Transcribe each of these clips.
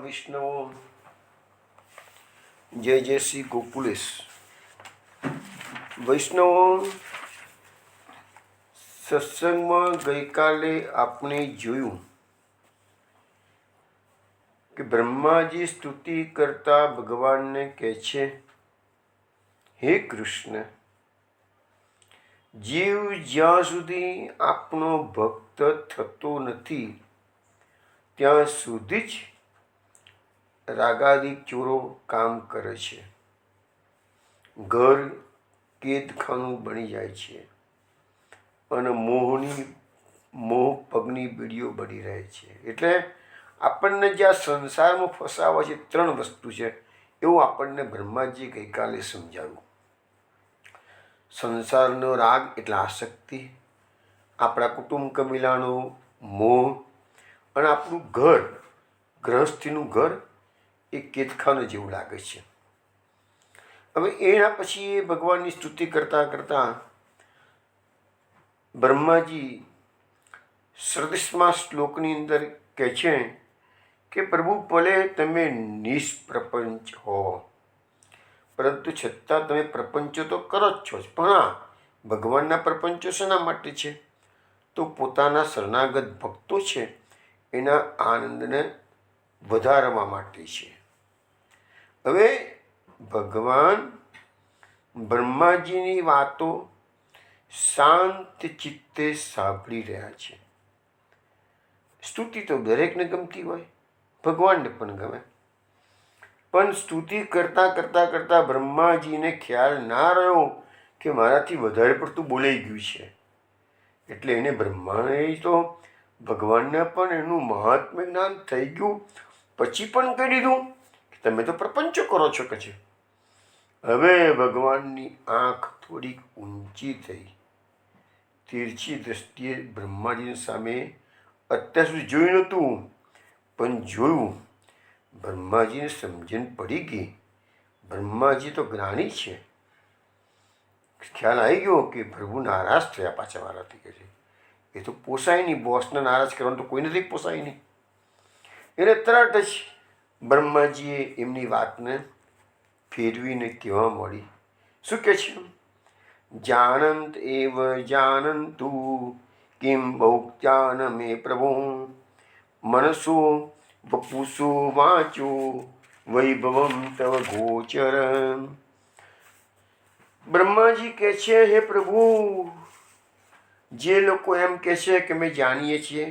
વૈષ્ણવો, જય જય શ્રી ગોકુલેશ. વૈષ્ણવો, સત્સંગમાં ગઈકાલે આપણે જોયું કે બ્રહ્માજી સ્તુતિ કરતા ભગવાનને કહે છે, હે કૃષ્ણ, જીવ જ્યાં સુધી આપણો ભક્ત થતો નથી ત્યાં સુધી જ રાગાદિક ચોરો કામ કરે છે. ઘર કેદખાનું બની જાય છે અને મોહ પગની બીડીઓ બની રહે છે. એટલે આપણને જે આ સંસારમાં ફસાવા છે 3 વસ્તુ છે, એવું આપણને બ્રહ્માજી ગઈકાલે સમજાવ્યું. સંસારનો રાગ એટલે આસક્તિ, આપણા કુટુંબ કબીલાનો મોહ અને આપણું ઘર, ગૃહસ્થીનું ઘર એ કેદખાનું જેવું લાગે છે. હવે એના પછી એ ભગવાનની સ્તુતિ કરતાં કરતાં બ્રહ્માજી 37મા શ્લોકની અંદર કહે છે કે પ્રભુ, ભલે તમે નિષ્પ્રપંચ હો, પરંતુ છતાં તમે પ્રપંચો તો કરો જ છો. પણ હા, ભગવાનના પ્રપંચો શેના માટે છે? તો પોતાના શરણાગત ભક્તો છે એના આનંદને વધારવા માટે છે. હવે ભગવાન બ્રહ્માજીની વાતો શાંત ચિત્તે સાંભળી રહ્યા છે. સ્તુતિ તો દરેકને ગમતી હોય, ભગવાનને પણ ગમે. પણ સ્તુતિ કરતાં કરતાં કરતાં બ્રહ્માજીને ખ્યાલ ના રહ્યો કે મારાથી વધારે પડતું બોલાઈ ગયું છે. એટલે એને બ્રહ્માએ તો ભગવાનને પણ એનું મહાત્મ્ય જ્ઞાન થઈ ગયું પછી પણ કહી દીધું કે તમે તો પ્રપંચો કરો છો કે છે. હવે ભગવાનની આંખ થોડીક ઊંચી થઈ, તીરછી દ્રષ્ટિએ બ્રહ્માજીની સામે. અત્યાર સુધી જોયું નહોતું, પણ જોયું. બ્રહ્માજીને સમજણ પડી ગઈ. બ્રહ્માજી તો જ્ઞાની છે. ખ્યાલ આવી ગયો કે પ્રભુ નારાજ થયા પાછા મારાથી કે છે. એ તો પોસાય નહીં, બોસને નારાજ કરવાનું તો કોઈ નથી પોસાય નહીં. એટલે તરત જ બ્રહ્માજીએ એમની વાતને ફેરવીને કહેવા મળી. શું કહે છે? જાનંત એવ જાનંતુ કિમ બહુક્યાન મે પ્રભુ મનસો વપુસો વાચો વૈભવમ તવ ગોચર. બ્રહ્માજી કહે છે, હે પ્રભુ, જે લોકો એમ કહે છે કે અમે જાણીએ છીએ,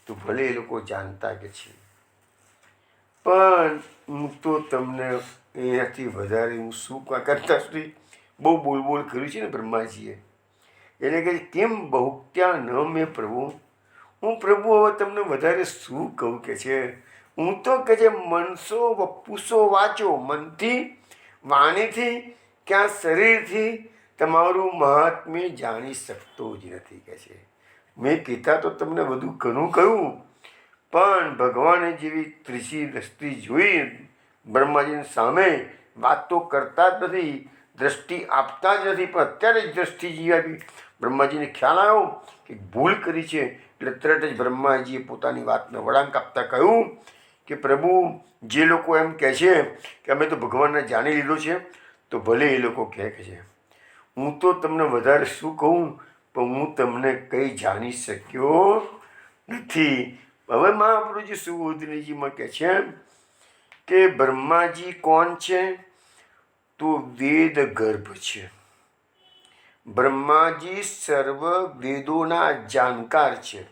તો ભલે એ લોકો જાણતા કે છે, પણ હું તો તમને એનાથી વધારે હું શું કરતા સુધી બહુ બોલ કર્યું છે ને બ્રહ્માજીએ. એટલે કે કેમ બહુક્યા ન મેં પ્રભુ, હું પ્રભુ હવે તમને વધારે શું કહું કે છે. હું તો કે છે મનસો વપુસો વાંચો, મનથી, વાણીથી કે આ શરીરથી તમારું મહાત્મ્ય જાણી શકતો જ નથી કે છે. મેં કીધા તો તમને બધું ઘણું કહ્યું, પણ ભગવાને જેવી ત્રીજી દ્રષ્ટિ જોઈ બ્રહ્માજીની સામે, વાત તો કરતા જ નથી, દ્રષ્ટિ આપતા જ નથી, પણ અત્યારે જ દ્રષ્ટિ જે આપી બ્રહ્માજીને ખ્યાલ આવ્યો કે ભૂલ કરી છે. એટલે તરત જ બ્રહ્માજીએ પોતાની વાતને વળાંક આપતા કહ્યું કે પ્રભુ, જે લોકો એમ કહે છે કે અમે તો ભગવાનને જાણી લીધો છે, તો ભલે એ લોકો કહે છે. હું તો તમને વધારે શું કહું, પણ હું તમને કંઈ જાણી શક્યો નથી. હવે મહાપ્રભુજી સુબોધનીજીમાં કહે છે કે બ્રહ્માજી કોણ છે? તો વેદ ગર્ભ છે. બ્રહ્માજી સર્વ વેદોના જાણકાર છે.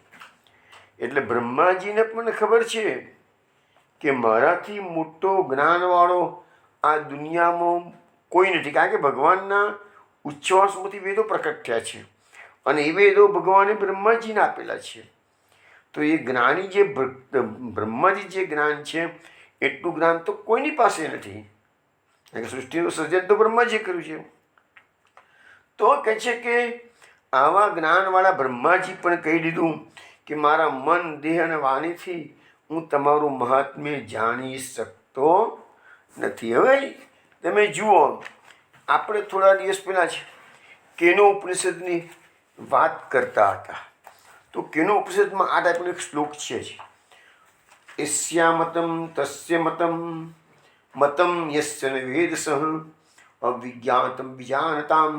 એટલે બ્રહ્માજીને પણ ખબર છે કે મારાથી મોટો જ્ઞાનવાળો આ દુનિયામાં કોઈ નથી. કારણ કે ભગવાનના ઉચ્છ્વાસમાંથી વેદો પ્રકટ થયા છે અને એ વેદો ભગવાને બ્રહ્માજીને આપેલા છે. તો એ જ્ઞાની જે બ્રહ્માજી જે જ્ઞાન છે એટલું જ્ઞાન તો કોઈની પાસે નથી. કારણ કે સૃષ્ટિનું સર્જન તો બ્રહ્માજીએ કર્યું છે. તો કહે છે કે આવા જ્ઞાનવાળા બ્રહ્માજી પણ કહી દીધું કે મારા મન, દેહ અને વાણીથી હું તમારું મહાત્મ્ય જાણી શકતો નથી. હવે તમે જુઓ, આપણે થોડા દિવસ પહેલાં જ કેનો ઉપનિષદની વાત કરતા હતા. તો કેનો ઉપનિષદમાં આ ટાઈપનો એક શ્લોક છે જ. યસ્યામતમ તસ્ય મતમ મતમ યસ્ય ન વેદસઃ અવિજ્ઞાતમ વિજાનતામ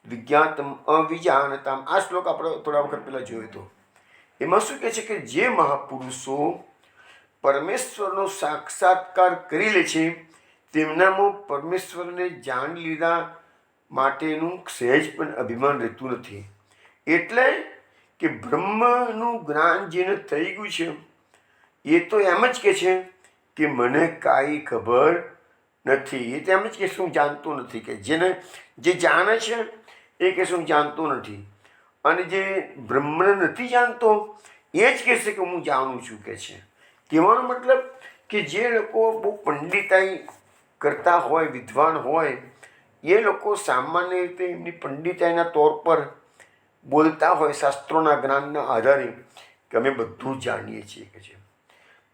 વિજ્ઞાતમ અવિજાનતામ. આ શ્લોક આપણે થોડા વખત પહેલાં જોયો હતો. એમાં શું કહે છે કે જે મહાપુરુષો પરમેશ્વરનો સાક્ષાત્કાર કરી લે છે તેમનામાં પરમેશ્વરને જાણી લીધા માટેનું સહેજ પણ અભિમાન રહેતું નથી. એટલે કે બ્રહ્મનું જ્ઞાન જેને થઈ ગયું છે એ તો એમ જ કહે છે કે મને કાંઈ ખબર નથી. એ તો એમ જ કે હું જાણતો નથી. કે જે જાણે છે એ કહે હું જાણતો નથી. અને જે બ્રહ્મને નથી જાણતો એ જ કહેશે કે હું જાણું છું. કે છે કહેવાનો મતલબ કે જે લોકો બહુ પંડિતાઈ કરતા હોય, વિદ્વાન હોય, એ લોકો સામાન્ય રીતે એમની પંડિતાઈના તौर પર બોલતા હોય શાસ્ત્રોના જ્ઞાનના આધારે કે અમે બધું જાણીએ છીએ. કે છે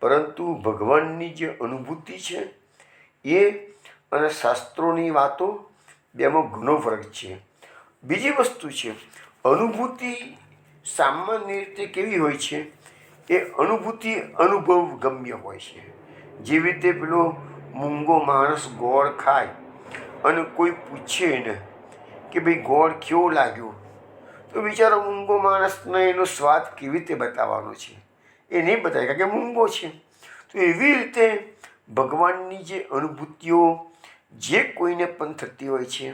પરંતુ ભગવાનની જે અનુભૂતિ છે એ અને શાસ્ત્રોની વાતો બેમાં ઘણો ફરક છે. બીજી વસ્તુ છે, અનુભૂતિ સામાન્ય રીતે કેવી હોય છે? એ અનુભૂતિ અનુભવ ગમ્ય હોય છે. જેવી રીતે પેલો મૂંગો માણસ ગોળ ખાય અને કોઈ પૂછે ને કે ભાઈ ગોળ કેવો લાગ્યો, તો બિચારો મૂંગો માણસને એનો સ્વાદ કેવી રીતે બતાવવાનો છે? એ નહીં બતાવે, કારણ કે મૂંગો છે. તો એવી રીતે ભગવાનની જે અનુભૂતિઓ જે કોઈને પણ થતી હોય છે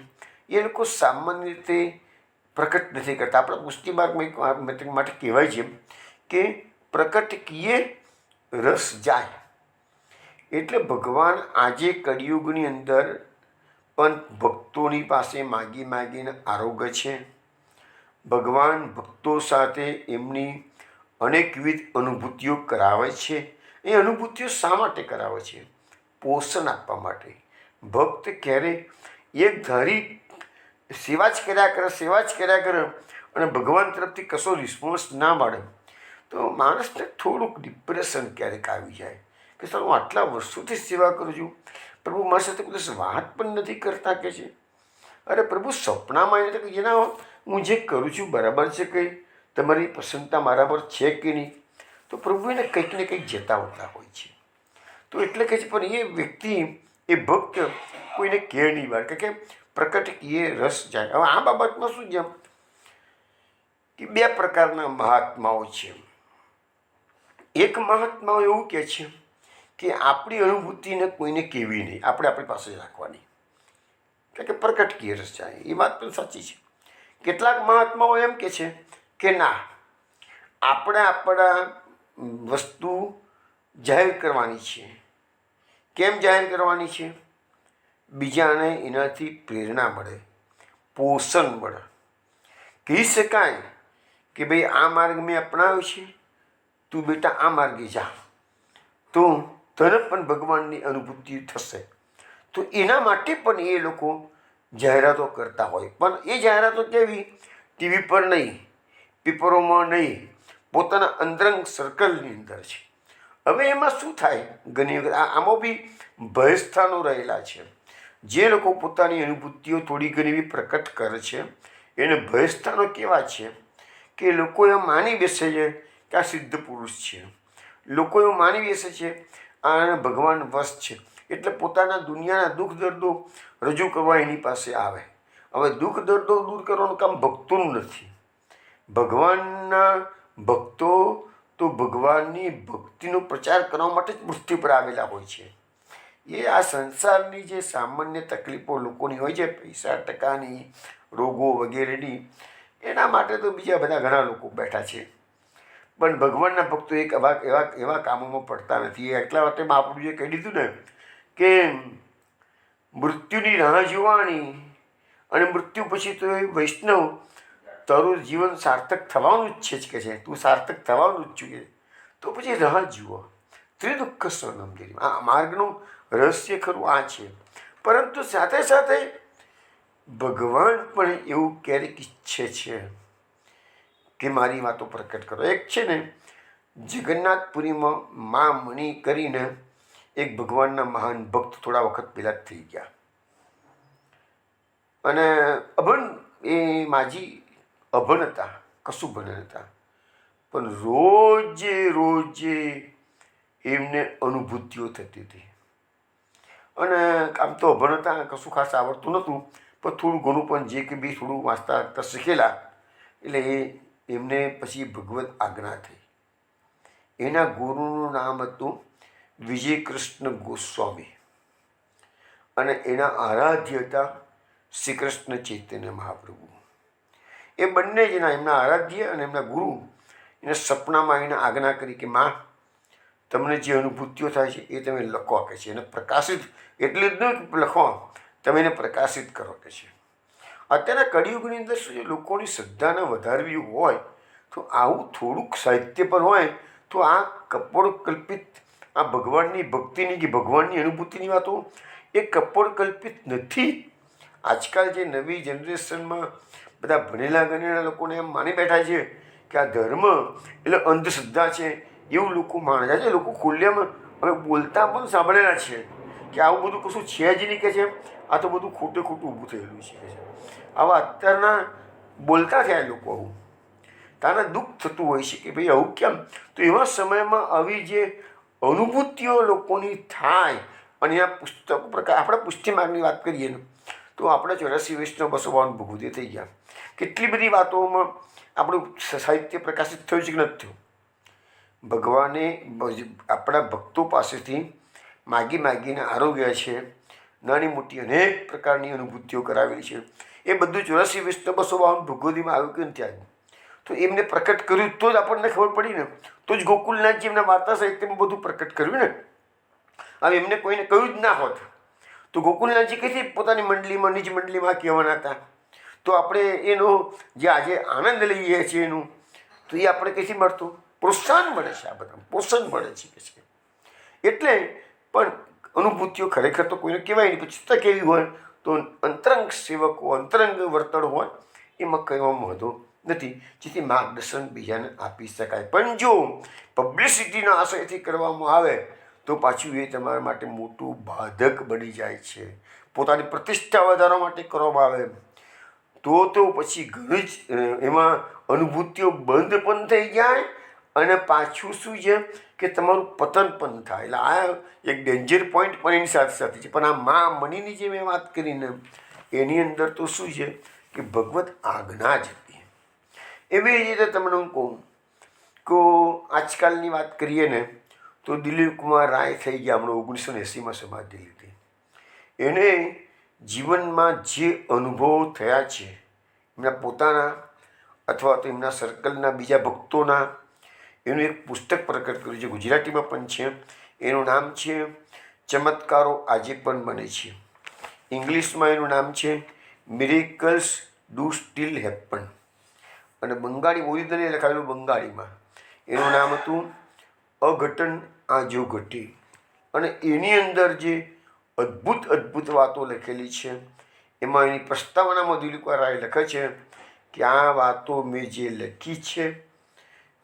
એ લોકો સામાન્ય રીતે પ્રકટ નથી કરતા. આપણા પુષ્ટિ માર્ગમાં માટે કહેવાય છે કે પ્રકટ કિએ રસ જાય. એટલે ભગવાન આજે કળિયુગની અંદર પણ ભક્તોની પાસે માગી માગીને આરોગ્ય છે. ભગવાન ભક્તો સાથે એમની અનેકવિધ અનુભૂતિઓ કરાવે છે. એ અનુભૂતિઓ શા માટે કરાવે છે? પોષણ આપવા માટે. ભક્ત ક્યારે એક ધારી સેવા જ કર્યા કરે અને ભગવાન તરફથી કશો રિસ્પોન્સ ના મળે તો માણસને થોડુંક ડિપ્રેશન ક્યારેક આવી જાય કે સર હું આટલા વર્ષોથી સેવા કરું છું, પ્રભુ મારી સાથે કોઈ વાત પણ નથી કરતા. કે છે અરે પ્રભુ સપનામાં એને કે જેના હું જે કરું છું બરાબર છે, કંઈ તમારી પ્રસન્નતા મારા પર છે કે નહીં? તો પ્રભુ એને કંઈક ને કંઈક જતાવતા હોય છે. તો એટલે કહે છે પણ એ વ્યક્તિ, એ ભક્ત કોઈને કહે નહીં વાર કે પ્રકટ એ રસ જાય. હવે આ બાબતમાં શું છે કે બે પ્રકારના મહાત્માઓ છે. એક મહાત્માઓ એવું કહે છે કે આપણી અનુભૂતિને કોઈને કહેવી નહીં, આપણે આપણી પાસે રાખવાની, કારણ કે પ્રકટ કી રસ જાય. એ વાત પણ સાચી છે. કેટલાક મહાત્માઓ એમ કહે છે કે ના, આપણે આપણા વસ્તુ જાહેર કરવાની છે. કેમ જાહેર કરવાની છે? બીજાને એનાથી પ્રેરણા મળે, પોષણ મળે. કહી શકાય કે ભાઈ આ માર્ગ મેં અપનાવ્યો છે, તું બેટા આ માર્ગે જા, તો તને પણ ભગવાનની અનુભૂતિ થશે. તો એના માટે પણ એ લોકો જાહેરાતો કરતા હોય. પણ એ જાહેરાતો કેવી? ટીવી પર નહીં, પેપરોમાં નહીં, પોતાના અંતરંગ સર્કલની અંદર છે. હવે એમાં શું થાય? ઘણી વખત આમાં બી ભયસ્થાનો રહેલા છે. જે લોકો પોતાની અનુભૂતિઓ થોડી ઘણી એવી પ્રકટ કરે છે એને ભયસ્થાનો કેવા છે કે લોકો એમ માની બેસે છે કે આ સિદ્ધ પુરુષ છે. લોકો એવું માની બેસે છે આ ભગવાન વશ છે. એટલે પોતાના દુનિયાના દુઃખ દર્દો રજૂ કરવા એની પાસે આવે. હવે દુઃખ દર્દો દૂર કરવાનું કામ ભક્તોનું નથી. ભગવાનના ભક્તો તો ભગવાનની ભક્તિનો પ્રચાર કરવા માટે જ પૃથ્વી પર આવેલા હોય છે. એ આ સંસારની જે સામાન્ય તકલીફો લોકોની હોય છે, પૈસા ટકાની, રોગો વગેરેની, એના માટે તો બીજા બધા ઘણા લોકો બેઠા છે. પણ ભગવાનના ભક્તો એક એવા કામોમાં પડતા નથી. એટલા માટે મહાપ્રભુએ કહી દીધું ને કે મૃત્યુની રાહ જોવાની અને મૃત્યુ પછી તો એ વૈષ્ણવ તારું જીવન સાર્થક થવાનું જ છે. કે છે તું સાર્થક થવાનું જ છું, તો પછી રાહ જુઓ. ત્રિદુઃખ સ્વર્ણમ દેરી. આ માર્ગનું રહસ્ય ખરું આ છે. પરંતુ સાથે સાથે ભગવાન પણ એવું ક્યારેક ઈચ્છે છે કે મારી વાતો પ્રકટ કરો. એક છે ને જગન્નાથપુરીમાં મા મણી કરીને એક ભગવાનના મહાન ભક્ત થોડા વખત પહેલાં જ થઈ ગયા. અને અભણ એ માજી અભણ હતા, કશું ભણ હતા, પણ રોજે એમને અનુભૂતિઓ થતી હતી. અને આમ તો અભણતા કશું ખાસ આવડતું નહોતું, પણ થોડું ઘણું પણ જે કે બી થોડું વાંચતા વાંચતા શીખેલા. એટલે એમને પછી ભગવત આજ્ઞા થઈ. એના ગુરુનું નામ હતું વિજય કૃષ્ણ ગોસ્વામી અને એના આરાધ્ય હતા શ્રી કૃષ્ણ ચૈતન્ય મહાપ્રભુ. એ બંને જણા, એમના આરાધ્ય અને એમના ગુરુ, એને સપનામાં એને આજ્ઞા કરી કે માં, તમને જે અનુભૂતિઓ થાય છે એ તમે લખો કે છે, એને પ્રકાશિત, એટલે જ નહીં લખો, તમે એને પ્રકાશિત કરો કે છે. અત્યારે કળિયુગની અંદર શું છે, લોકોની શ્રદ્ધાને વધારવી હોય તો આવું થોડુંક સાહિત્ય પર હોય તો આ કપોળ કલ્પિત, આ ભગવાનની ભક્તિની કે ભગવાનની અનુભૂતિની વાતો એ કપોળ કલ્પિત નથી. આજકાલ જે નવી જનરેશનમાં બધા ભણેલા ગણેલા લોકોને એમ માની બેઠા છે કે આ ધર્મ એટલે અંધશ્રદ્ધા છે, એવું લોકો માને છે. લોકો ખુલ્લેમાં હવે બોલતા પણ સાંભળેલા છે કે આવું બધું કશું છે જ નહીં કે છે, આ તો બધું ખોટું ઊભું થયેલું છે કે છે. આવા અત્યારના બોલતા થયા લોકો, આવું તાને દુઃખ થતું હોય છે કે ભાઈ આવું કેમ. તો એવા સમયમાં આવી જે અનુભૂતિઓ લોકોની થાય અને આ પુસ્તકો પ્રકાર, આપણે પુષ્ટિ માર્ગની વાત કરીએ ને તો આપણે 84 વૈષ્ણવ 252 ભગવદે થઈ ગયા. કેટલી બધી વાતોમાં આપણું સાહિત્ય પ્રકાશિત થયું છે કે નથી થયું. ભગવાને આપણા ભક્તો પાસેથી માગીને આરોગ્ય છે, નાની મોટી અનેક પ્રકારની અનુભૂતિઓ કરાવેલી છે. એ બધું 84 વૈષ્ણવ 252 ભગવદીમાં આવ્યું કે નથી આવ્યું. તો એમને પ્રકટ કર્યું તો જ આપણને ખબર પડી ને, તો જ ગોકુલનાથજી એમના વાર્તા સાહિત્યમાં બધું પ્રકટ કર્યું ને. હવે એમને કોઈને કહ્યું જ ના હોત તો ગોકુલનાથજી કઈથી પોતાની મંડળીમાં, નિજ મંડળીમાં કહેવાના હતા. તો આપણે એનો જે આજે આનંદ લઈએ છીએ એનું, તો એ આપણે કઈથી મળતું? પ્રોત્સાહન મળે છે, આ બધા પોષણ મળે છે કે છે. એટલે પણ અનુભૂતિઓ ખરેખર તો કોઈને કહેવાય નહીં. પછી ચિત્ત કેવી હોય તો અંતરંગ સેવકો, અંતરંગ વર્તન હોય એમાં કહેવામાં વાંધો નથી, જેથી માર્ગદર્શન બીજાને આપી શકાય. પણ જો પબ્લિસિટીના આશયથી કરવામાં આવે તો પાછું એ તમારા માટે મોટું બાધક બની જાય છે. પોતાની પ્રતિષ્ઠા વધારવા માટે કરવામાં આવે તો પછી ઘણી જ એમાં અનુભૂતિઓ બંધ પણ થઈ જાય અને પાછું શું છે કે તમારું પતન પણ થાય. એટલે આ એક ડેન્જર પોઈન્ટ પણ એની સાથે સાથે છે. પણ આ મા મણીની જે મેં વાત કરીને એની અંદર તો શું છે કે ભગવત આજ્ઞા જ હતી. એવી રીતે તમને હું કહું કે આજકાલની વાત કરીએ ને તો દિલીપ કુમાર રાય થઈ ગયા, હમણાં 1980માં સમાધિ લીધી. એને જીવનમાં જે અનુભવો થયા છે એમના પોતાના અથવા તો એમના સર્કલના બીજા ભક્તોના, એનું એક પુસ્તક પ્રકટ કર્યું છે, ગુજરાતીમાં પણ છે. એનું નામ છે ચમત્કારો આજે પણ બને છે. ઇંગ્લિશમાં એનું નામ છે મિરેકલ્સ ડુ સ્ટીલ હેપન, અને બંગાળી ઓરિજિનલી લખાયેલું બંગાળીમાં એનું નામ હતું અઘટન આજો ઘટી. અને એની અંદર જે અદ્ભુત વાતો લખેલી છે એમાં એની પ્રસ્તાવનામાં દિલીપ રાય લખે છે કે આ વાતો મેં જે લખી છે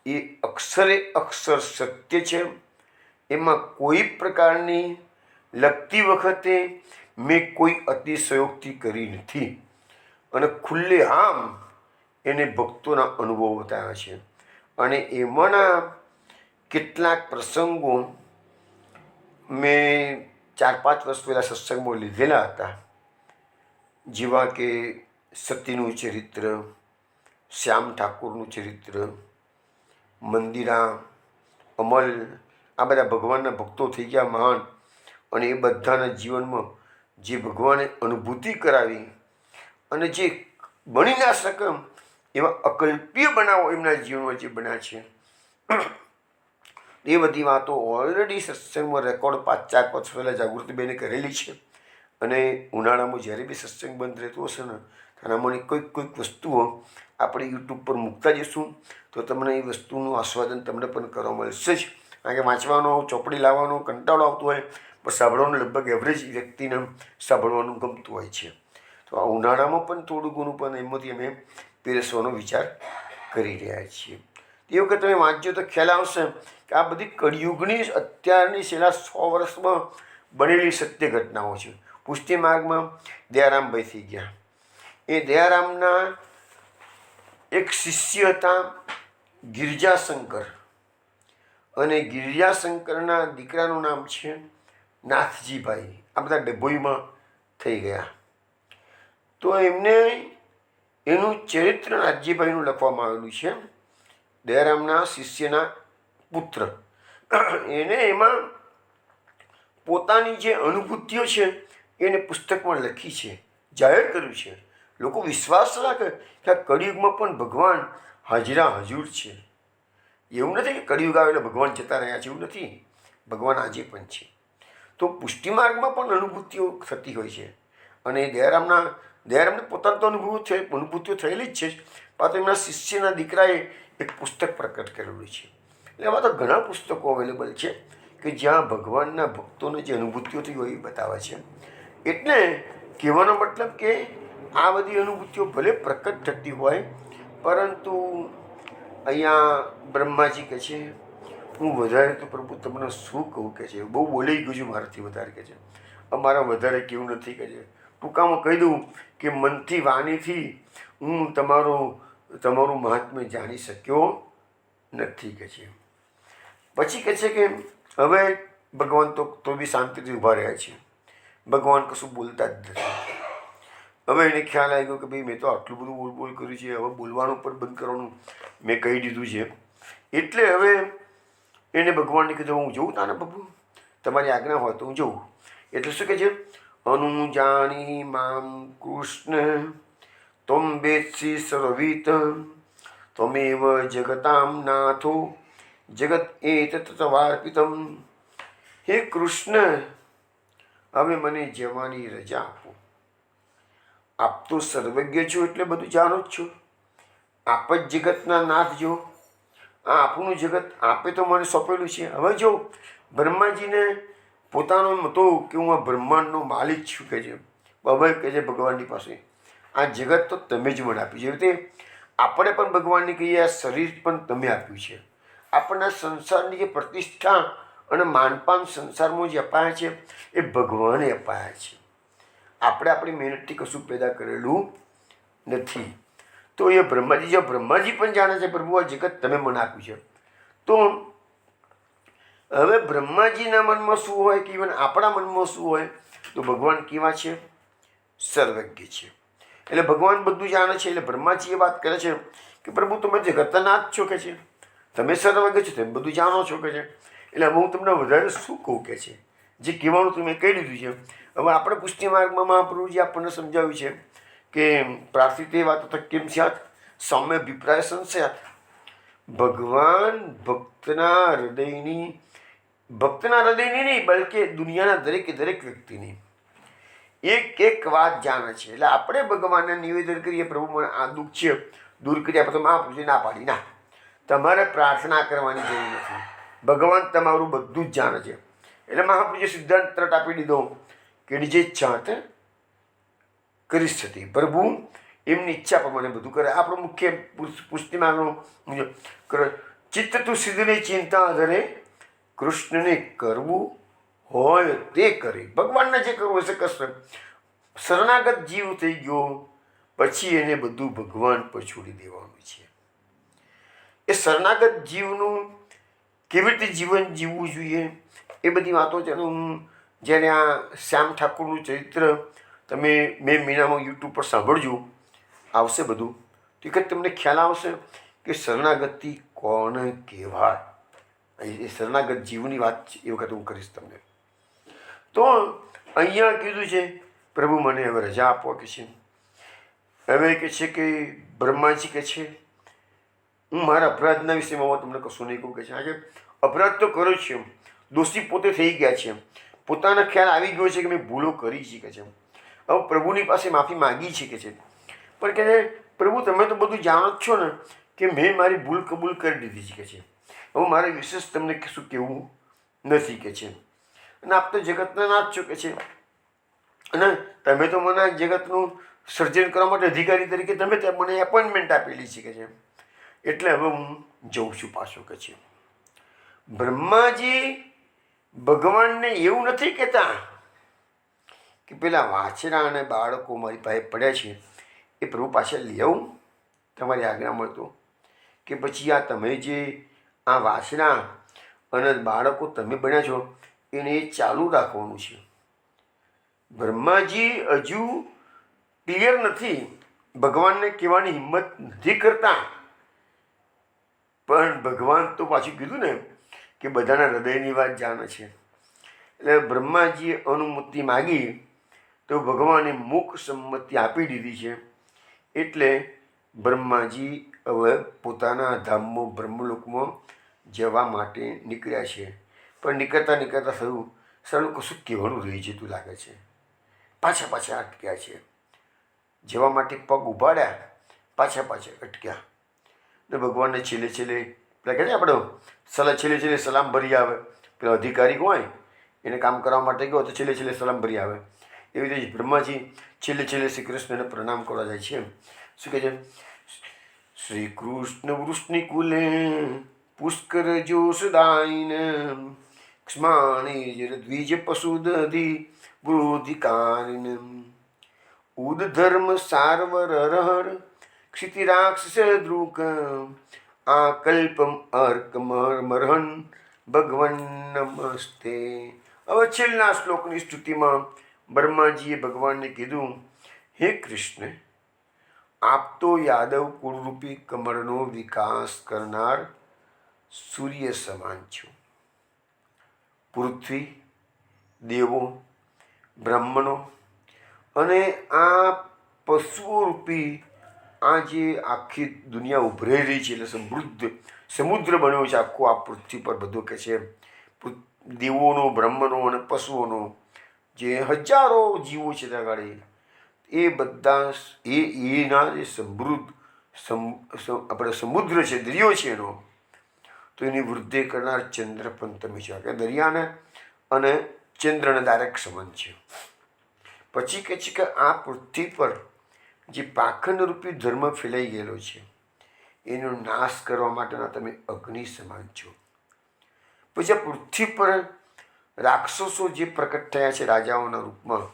એ અક્ષરે અક્ષર સત્ય છે. એમાં કોઈ પ્રકારની લખતી વખતે મેં કોઈ અતિશયોક્તિ કરી નથી અને ખુલ્લેઆમ એને ભક્તોના અનુભવ બતાવ્યા છે. અને એમાંના કેટલાક પ્રસંગો મેં 4-5 વર્ષ પહેલાં સત્સંગમાં લીધેલા હતા, જેવા કે સતીનું ચરિત્ર, શ્યામ ઠાકુરનું ચરિત્ર, મંદિરા, અમલ, આ બધા ભગવાનના ભક્તો થઈ ગયા મહાન. અને એ બધાના જીવનમાં જે ભગવાને અનુભૂતિ કરાવી અને જે બની ના શકે એવા અકલ્પ્ય બનાવો એમના જીવનમાં જે બન્યા છે, એ બધી વાતો ઓલરેડી સત્સંગમાં રેકોર્ડ 5-4 વર્ષ પહેલાં જાગૃતિબેને કરેલી છે. અને ઉનાળામાં જ્યારે બી સત્સંગ બંધ રહેતો હશે ને આનામાંની કોઈક વસ્તુઓ આપણે યુટ્યુબ પર મૂકતા જઈશું તો તમને એ વસ્તુનું આસ્વાદન તમને પણ કરવા મળશે જ. કારણ કે વાંચવાનો, ચોપડી લાવવાનો કંટાળો આવતો હોય, પણ સાંભળવાનું લગભગ એવરેજ વ્યક્તિને સાંભળવાનું ગમતું હોય છે. તો આ ઉનાળામાં પણ થોડું ઘણું પણ એમાંથી અમે પીરસવાનો વિચાર કરી રહ્યા છીએ. એ વખતે તમે વાંચજો તો ખ્યાલ આવશે કે આ બધી કળિયુગની અત્યારની છેલ્લા 100 વર્ષમાં બનેલી સત્ય ઘટનાઓ છે. પુષ્ટિ માર્ગમાં દયારામભાઈ થઈ ગયા. એ દયારામના એક શિષ્ય હતા ગિરજાશંકર, અને ગિરિજાશંકરના દીકરાનું નામ છે નાથજીભાઈ. આ બધા ડભોઈમાં થઈ ગયા. તો એમને એનું ચરિત્ર નાથજીભાઈનું લખવામાં આવેલું છે. દયારામના શિષ્યના પુત્ર. એને એમાં પોતાની જે અનુભૂતિઓ છે એને પુસ્તકમાં લખી છે, જાહેર કર્યું છે. લોકો વિશ્વાસ રાખે કે આ કળિયુગમાં પણ ભગવાન હાજરા હજુર છે. એવું નથી કે કળિયુગ આવે એટલે ભગવાન જતા રહ્યા છે, એવું નથી. ભગવાન આજે પણ છે. તો પુષ્ટિ માર્ગમાં પણ અનુભૂતિઓ થતી હોય છે. અને દયારામને પોતાનો તો અનુભૂતિઓ થયેલી જ છે, પાછું એમના શિષ્યના દીકરાએ એક પુસ્તક પ્રકટ કરેલું છે. એટલે આમાં તો ઘણા પુસ્તકો અવેલેબલ છે કે જ્યાં ભગવાનના ભક્તોને જે અનુભૂતિઓ થઈ હોય એ બતાવે છે. એટલે કહેવાનો મતલબ કે આ બધી અનુભૂતિઓ ભલે પ્રકટ થતી હોય, પરંતુ અહીંયા બ્રહ્માજી કહે છે, હું વધારે તો પ્રભુ તમને શું કહું કે છે, બહુ બોલાઈ ગયું છું મારાથી વધારે કે છે, અમારા વધારે કેવું નથી કે છે. ટૂંકામાં કહી દઉં કે મનથી વાણીથી હું તમારું મહાત્મ્ય જાણી શક્યો નથી કે છે. પછી કહે છે કે હવે ભગવાન તો બી શાંતિથી ઊભા રહ્યા છે. ભગવાન કશું બોલતા જ નથી. હવે એને ખ્યાલ આવી ગયો કે ભાઈ મેં તો આટલું બધું બોલ કર્યું છે, હવે બોલવાનું પણ બંધ કરવાનું મેં કહી દીધું છે. એટલે હવે એને ભગવાનને કીધું હું જઉં તાને પ્રભુ, તમારી આજ્ઞા હોય તો હું જઉં. એટલે શું કહે છે? અનુજાની મામ કૃષ્ણ ત્વમ વેત્સી સર્વવિત ત્વમેવ જગતામ નાથો જગત એતત તવાર્પિતમ. હે કૃષ્ણ, હવે મને જવાની રજા આપો. આપ તો સર્વજ્ઞ છો એટલે બધું જાણો જ છો. આપ જ જગતના નાથ જો. આ આપનું જગત આપે તો મને સોંપેલું છે. હવે જો બ્રહ્માજીને પોતાનો એમ હતો કે હું આ બ્રહ્માંડનો માલિક છું કે છે. હવે કહે છે ભગવાનની પાસે આ જગત તો તમે જ મને આપ્યું છે. એ રીતે આપણે પણ ભગવાનને કહીએ આ શરીર પણ તમે આપ્યું છે. આપણને સંસારની જે પ્રતિષ્ઠા અને માનપાન સંસારમાં જે અપાયા છે એ ભગવાને અપાયા છે. આપણે આપણી મહેનતથી કશું પેદા કરેલું નથી. તો એ બ્રહ્માજી પણ જાણે છે પ્રભુ આ જગત તમે મને આપ્યું છે. તો હવે બ્રહ્માજીના મનમાં શું હોય કે ઇવન આપણા મનમાં શું હોય, તો ભગવાન કેવા છે? સર્વજ્ઞ છે. એટલે ભગવાન બધું જાણે છે. એટલે બ્રહ્માજી એ વાત કરે છે કે પ્રભુ તમે જગતના નાથ છો કે છે, તમે સર્વજ્ઞ છો, તમે બધું જાણો છો કે છે. એટલે હવે હું તમને વધારે શું કહું કે છે, જે કહેવાનું તમે કહી દીધું છે. હવે આપણે પુષ્ટિ માર્ગમાં મહાપ્રભુજી આપણને સમજાવ્યું છે કે પ્રાર્થિત એ વાતો તક કેમ સ્યાત સૌમ્ય અભિપ્રાય સંશયાત. ભગવાન ભક્તના હૃદયની નહીં બલકે દુનિયાના દરેક વ્યક્તિની એક વાત જાણે છે. એટલે આપણે ભગવાનને નિવેદન કરીએ પ્રભુ મને આ દુઃખ છે દૂર કરી આપે, તો મહાપ્રભુજી ના પાડી ના, તમારે પ્રાર્થના કરવાની જરૂર નથી. ભગવાન તમારું બધું જ જાણે છે. એટલે મહાપ્રભુજી સિદ્ધાંત તરત આપી દીધો કે નિજે ઈચ્છા કરી હતી. પ્રભુ એમની ઈચ્છા પ્રમાણે બધું કરે. આપણું મુખ્ય પુષ્ટિમાનું ચિત્ત તું સિદ્ધની ચિંતા આધારે કૃષ્ણને કરવું હોય તે કરે. ભગવાનને જે કરવું હશે કરશે. શરણાગત જીવ થઈ ગયો પછી એને બધું ભગવાન પર છોડી દેવાનું છે. એ શરણાગત જીવનું કેવી રીતે જીવન જીવવું જોઈએ એ બધી વાતો છે. હું જ્યારે આ શ્યામ ઠાકુરનું ચરિત્ર તમે મે મહિનામાં યુટ્યુબ પર સાંભળજો, આવશે બધું, તો એક તમને ખ્યાલ આવશે કે શરણાગતિ કોને કહેવાય. એ શરણાગત જીવની વાત છે એ વખતે હું કરીશ તમને. તો અહીંયા કીધું છે પ્રભુ મને હવે રજા આપો કે છે. હવે કહે છે કે બ્રહ્માજી કહે છે હું મારા અપરાધના વિષયમાં તમને કશું નહીં કહું કે છે. આજે અપરાધ તો કર્યો છે, દોષી પોતે થઈ ગયા છે, પોતાનો ખ્યાલ આવી ગયો છે કે મેં ભૂલો કરી છે કે છે. હવે પ્રભુની પાસે માફી માગી છે કે છે. પણ કહે છે પ્રભુ તમે તો બધું જાણો જ છો ને કે મેં મારી ભૂલ કબૂલ કરી દીધી છે કે છે. હવે મારે વિશેષ તમને કશું કહેવું નથી કે છે. અને આપ તો જગતના નાથ છો કે છે, અને તમે તો મને જગતનું સર્જન કરવા માટે અધિકારી તરીકે તમે મને એપોઇન્ટમેન્ટ આપેલી છે કે છે. એટલે હવે હું જઉં છું પાછો કે છે. બ્રહ્માજી ભગવાનને એવું નથી કહેતા કે પેલા વાછરા અને બાળકો મારી પાસે પડ્યા છે એ પ્રભુ પાસે લઈ આવું તમારી આજ્ઞા મળતો, કે પછી આ તમે જે આ વાછરા અને બાળકો તમે બન્યા છો એને એ ચાલુ રાખવાનું છે. બ્રહ્માજી હજુ ક્લિયર નથી, ભગવાનને કહેવાની હિંમત નથી કરતા, પણ ભગવાન તો પાછું કીધું ને કે બધાના હૃદયની વાત જાણે છે. એટલે બ્રહ્માજીએ અનુમતિ માગી તો ભગવાને મુખ સંમતિ આપી દીધી છે. એટલે બ્રહ્માજી હવે પોતાના ધામમાં બ્રહ્મલોકમાં જવા માટે નીકળ્યા છે. પણ નીકળતા થયું સારું કશું કહેવાનું રહી જતું લાગે છે. પાછા અટક્યા છે. જવા માટે પગ ઉપાડ્યા, પાછા અટક્યા. ને ભગવાનને છેલ્લે પેલા કહે છે આપણે છેલ્લે સલામ ભરી આવે. પેલો અધિકારી હોય એને કામ કરવા માટે ગયો તો છેલ્લે સલામ ભરી આવે. એવી રીતે બ્રહ્માજી છેલ્લે શ્રી કૃષ્ણને પ્રણામ કરવા જાય છે. શું કહે છે? શ્રી કૃષ્ણ વૃષ્ણિકુલે પુષ્કર જોશદાયિન ક્ષ્માણી દ્વિજ પશુદધિ વૃદ્ધિકારિન ઉદ્ધર્મ સારવરહર ક્ષિતિરાક્ષસ દ્રુક આકલ્પમ અર્કમર્મર્હન ભગવન નમસ્તે. હવે છેલ્લા શ્લોકની સ્તુતિમાં બ્રહ્માજીએ ભગવાનને કીધું, હે કૃષ્ણ, આપ તો યાદવ કુળરૂપી કમળનો વિકાસ કરનાર સૂર્ય સમાન છો. પૃથ્વી, દેવો, બ્રાહ્મણો અને આ પશુઓરૂપી આ જે આખી દુનિયા ઉભરાઈ રહી છે, એટલે સમુદ્ર બન્યો છે આખો આ પૃથ્વી પર. બધું કહે છે દેવોનો, બ્રહ્મનો અને પશુઓનો જે હજારો જીવો છે ત્યાં આગળ, એ બધા એના જે આપણે સમુદ્ર છે, દરિયો છે એનો, તો એની વૃદ્ધિ કરનાર ચંદ્ર પણ તમે છો. કે દરિયાને અને ચંદ્રને ડાયરેક્ટ સંબંધ છે. પછી કહે છે કે આ પૃથ્વી પર જે પાખંડરૂપી ધર્મ ફેલાઈ ગયેલો છે એનો નાશ કરવા માટેના તમે અગ્નિ સમાન છો. પછી આ પૃથ્વી પર રાક્ષસો જે પ્રકટ થયા છે રાજાઓના રૂપમાં,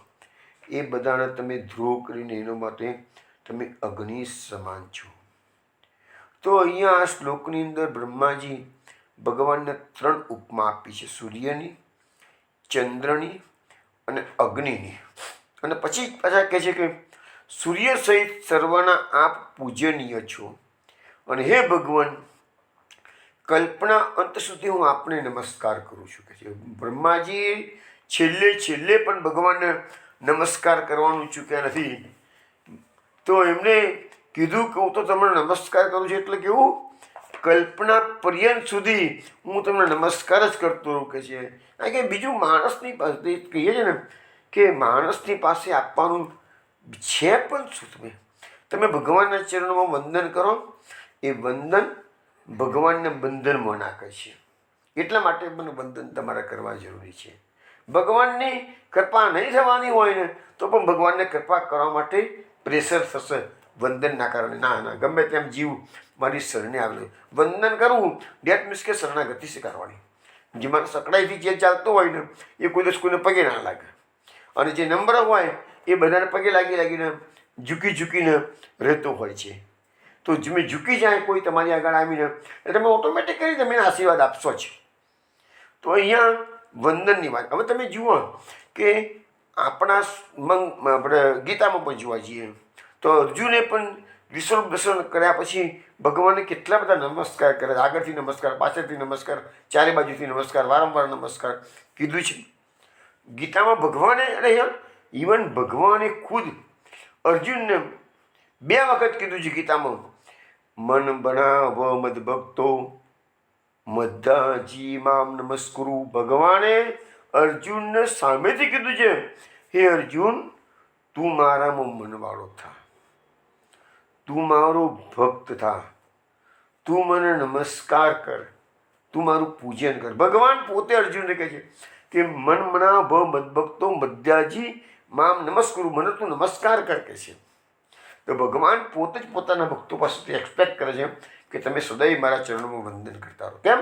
એ બધાને તમે ધ્રુવ કરીને એના માટે તમે અગ્નિ સમાન છો. તો અહીંયા આ શ્લોકની અંદર બ્રહ્માજી ભગવાનને 3 ઉપમા આપી છે, સૂર્યની, ચંદ્રની અને અગ્નિની. અને પછી પાછા કહે છે કે સૂર્ય સહિત સર્વના આપ પૂજનીય છો, અને હે ભગવાન, કલ્પના અંત સુધી હું આપને નમસ્કાર કરું છું. કે છે બ્રહ્માજી છેલ્લે પણ ભગવાનને નમસ્કાર કરવાનું ચૂક્યા નથી. તો એમને કીધું કે હું તો તમને નમસ્કાર કરું છું, એટલે કેવું કલ્પના પર્યંત સુધી હું તમને નમસ્કાર જ કરતો રહું. કે છે કારણ કે બીજું માણસની પાસે કહીએ છીએ ને કે માણસની પાસે આપવાનું છે પણ શું? તમે ભગવાનના ચરણોમાં વંદન કરો, એ વંદન ભગવાનને બંધનમાં નાખે છે. એટલા માટે મને વંદન તમારે કરવા જરૂરી છે. ભગવાનની કૃપા નહીં થવાની હોય ને તો પણ ભગવાનને કૃપા કરવા માટે પ્રેશર થશે વંદનના કારણે. ના ગમે તેમ જીવ મારી શરણે આવેલો વંદન કરવું, ડેટ મીન્સ કે શરણાગતિ સ્વીકારવાની. જે મારે સકડાઈથી જે ચાલતો હોય ને એ કોઈ દિવસ કોઈને પગે ના લાગે, અને જે નમ્ર હોય એ બધાને પગે લાગીને ઝૂકીને રહેતો હોય છે. તો તમે ઝૂકી જાય કોઈ તમારી આગળ આવીને એટલે તમે ઓટોમેટિકલી તમે આશીર્વાદ આપશો જ. તો અહીંયા વંદનની વાત. હવે તમે જુઓ કે આપણે ગીતામાં પણ જોવા જઈએ તો અર્જુને પણ વિશ્વ દર્શન કર્યા પછી ભગવાનને કેટલા બધા નમસ્કાર કરે, આગળથી નમસ્કાર, પાછળથી નમસ્કાર, ચારે બાજુથી નમસ્કાર, વારંવાર નમસ્કાર કીધું છે ગીતામાં ભગવાને. અને ઇવન ભગવાને ખુદ અર્જુનને 2 વખત કીધું છે ગીતામાં, મન બનાવ મદ ભક્તો મદ્દાજી મામ નમસ્કુરુ. ભગવાને અર્જુનને સામેથી કીધું છે, હે અર્જુન, તું મારામાં મનવાળો થા, તું મારો ભક્ત થા, તું મને નમસ્કાર કર, તું મારું પૂજન કર. ભગવાન પોતે અર્જુનને કહે છે કે મન મના ભ મદભક્તો મધ્યાજી મામ નમસ્કુરુ, મને તું નમસ્કાર કર કે છે. તો ભગવાન પોતે જ પોતાના ભક્તો પાસેથી એક્સપેક્ટ કરે છે કે તમે સદૈવ મારા ચરણોમાં વંદન કરતા રહો. કેમ?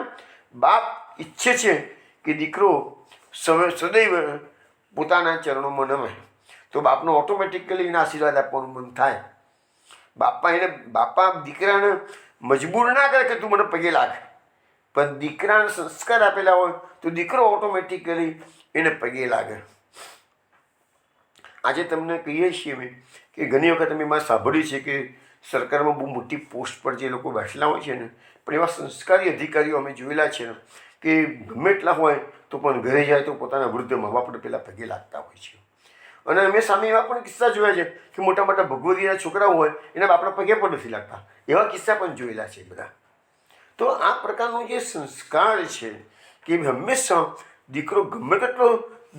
બાપ ઈચ્છે છે કે દીકરો સદૈવ પોતાના ચરણોમાં નમે, તો બાપનો ઓટોમેટિકલી એના આશીર્વાદ આપવાનું મન થાય. બાપા દીકરાને મજબૂર ના કરે કે તું મને પગે લાગ, પણ દીકરાને સંસ્કાર આપેલા હોય તો દીકરો ઓટોમેટિકલી એને પગે લાગે. આજે તમને કહીએ છીએ અમે કે ઘણી વખત અમે એમાં સાંભળ્યું છે કે સરકારમાં બહુ મોટી પોસ્ટ પર જે લોકો બેઠેલા હોય છે ને, પણ એવા સંસ્કારી અધિકારીઓ અમે જોયેલા છે ને કે ગમે એટલા હોય તો પણ ઘરે જાય તો પોતાના વૃદ્ધ મા બાપને પહેલાં પગે લાગતા હોય છે. અને અમે સામે એવા પણ કિસ્સા જોયા છે કે મોટા મોટા ભગવતીના છોકરાઓ હોય એના બાપના પગે પણ નથી લાગતા. એવા કિસ્સા પણ જોયેલા છે બધા. તો આ પ્રકારનો જે સંસ્કાર છે કે હંમેશા દીકરો ગમે તેટલો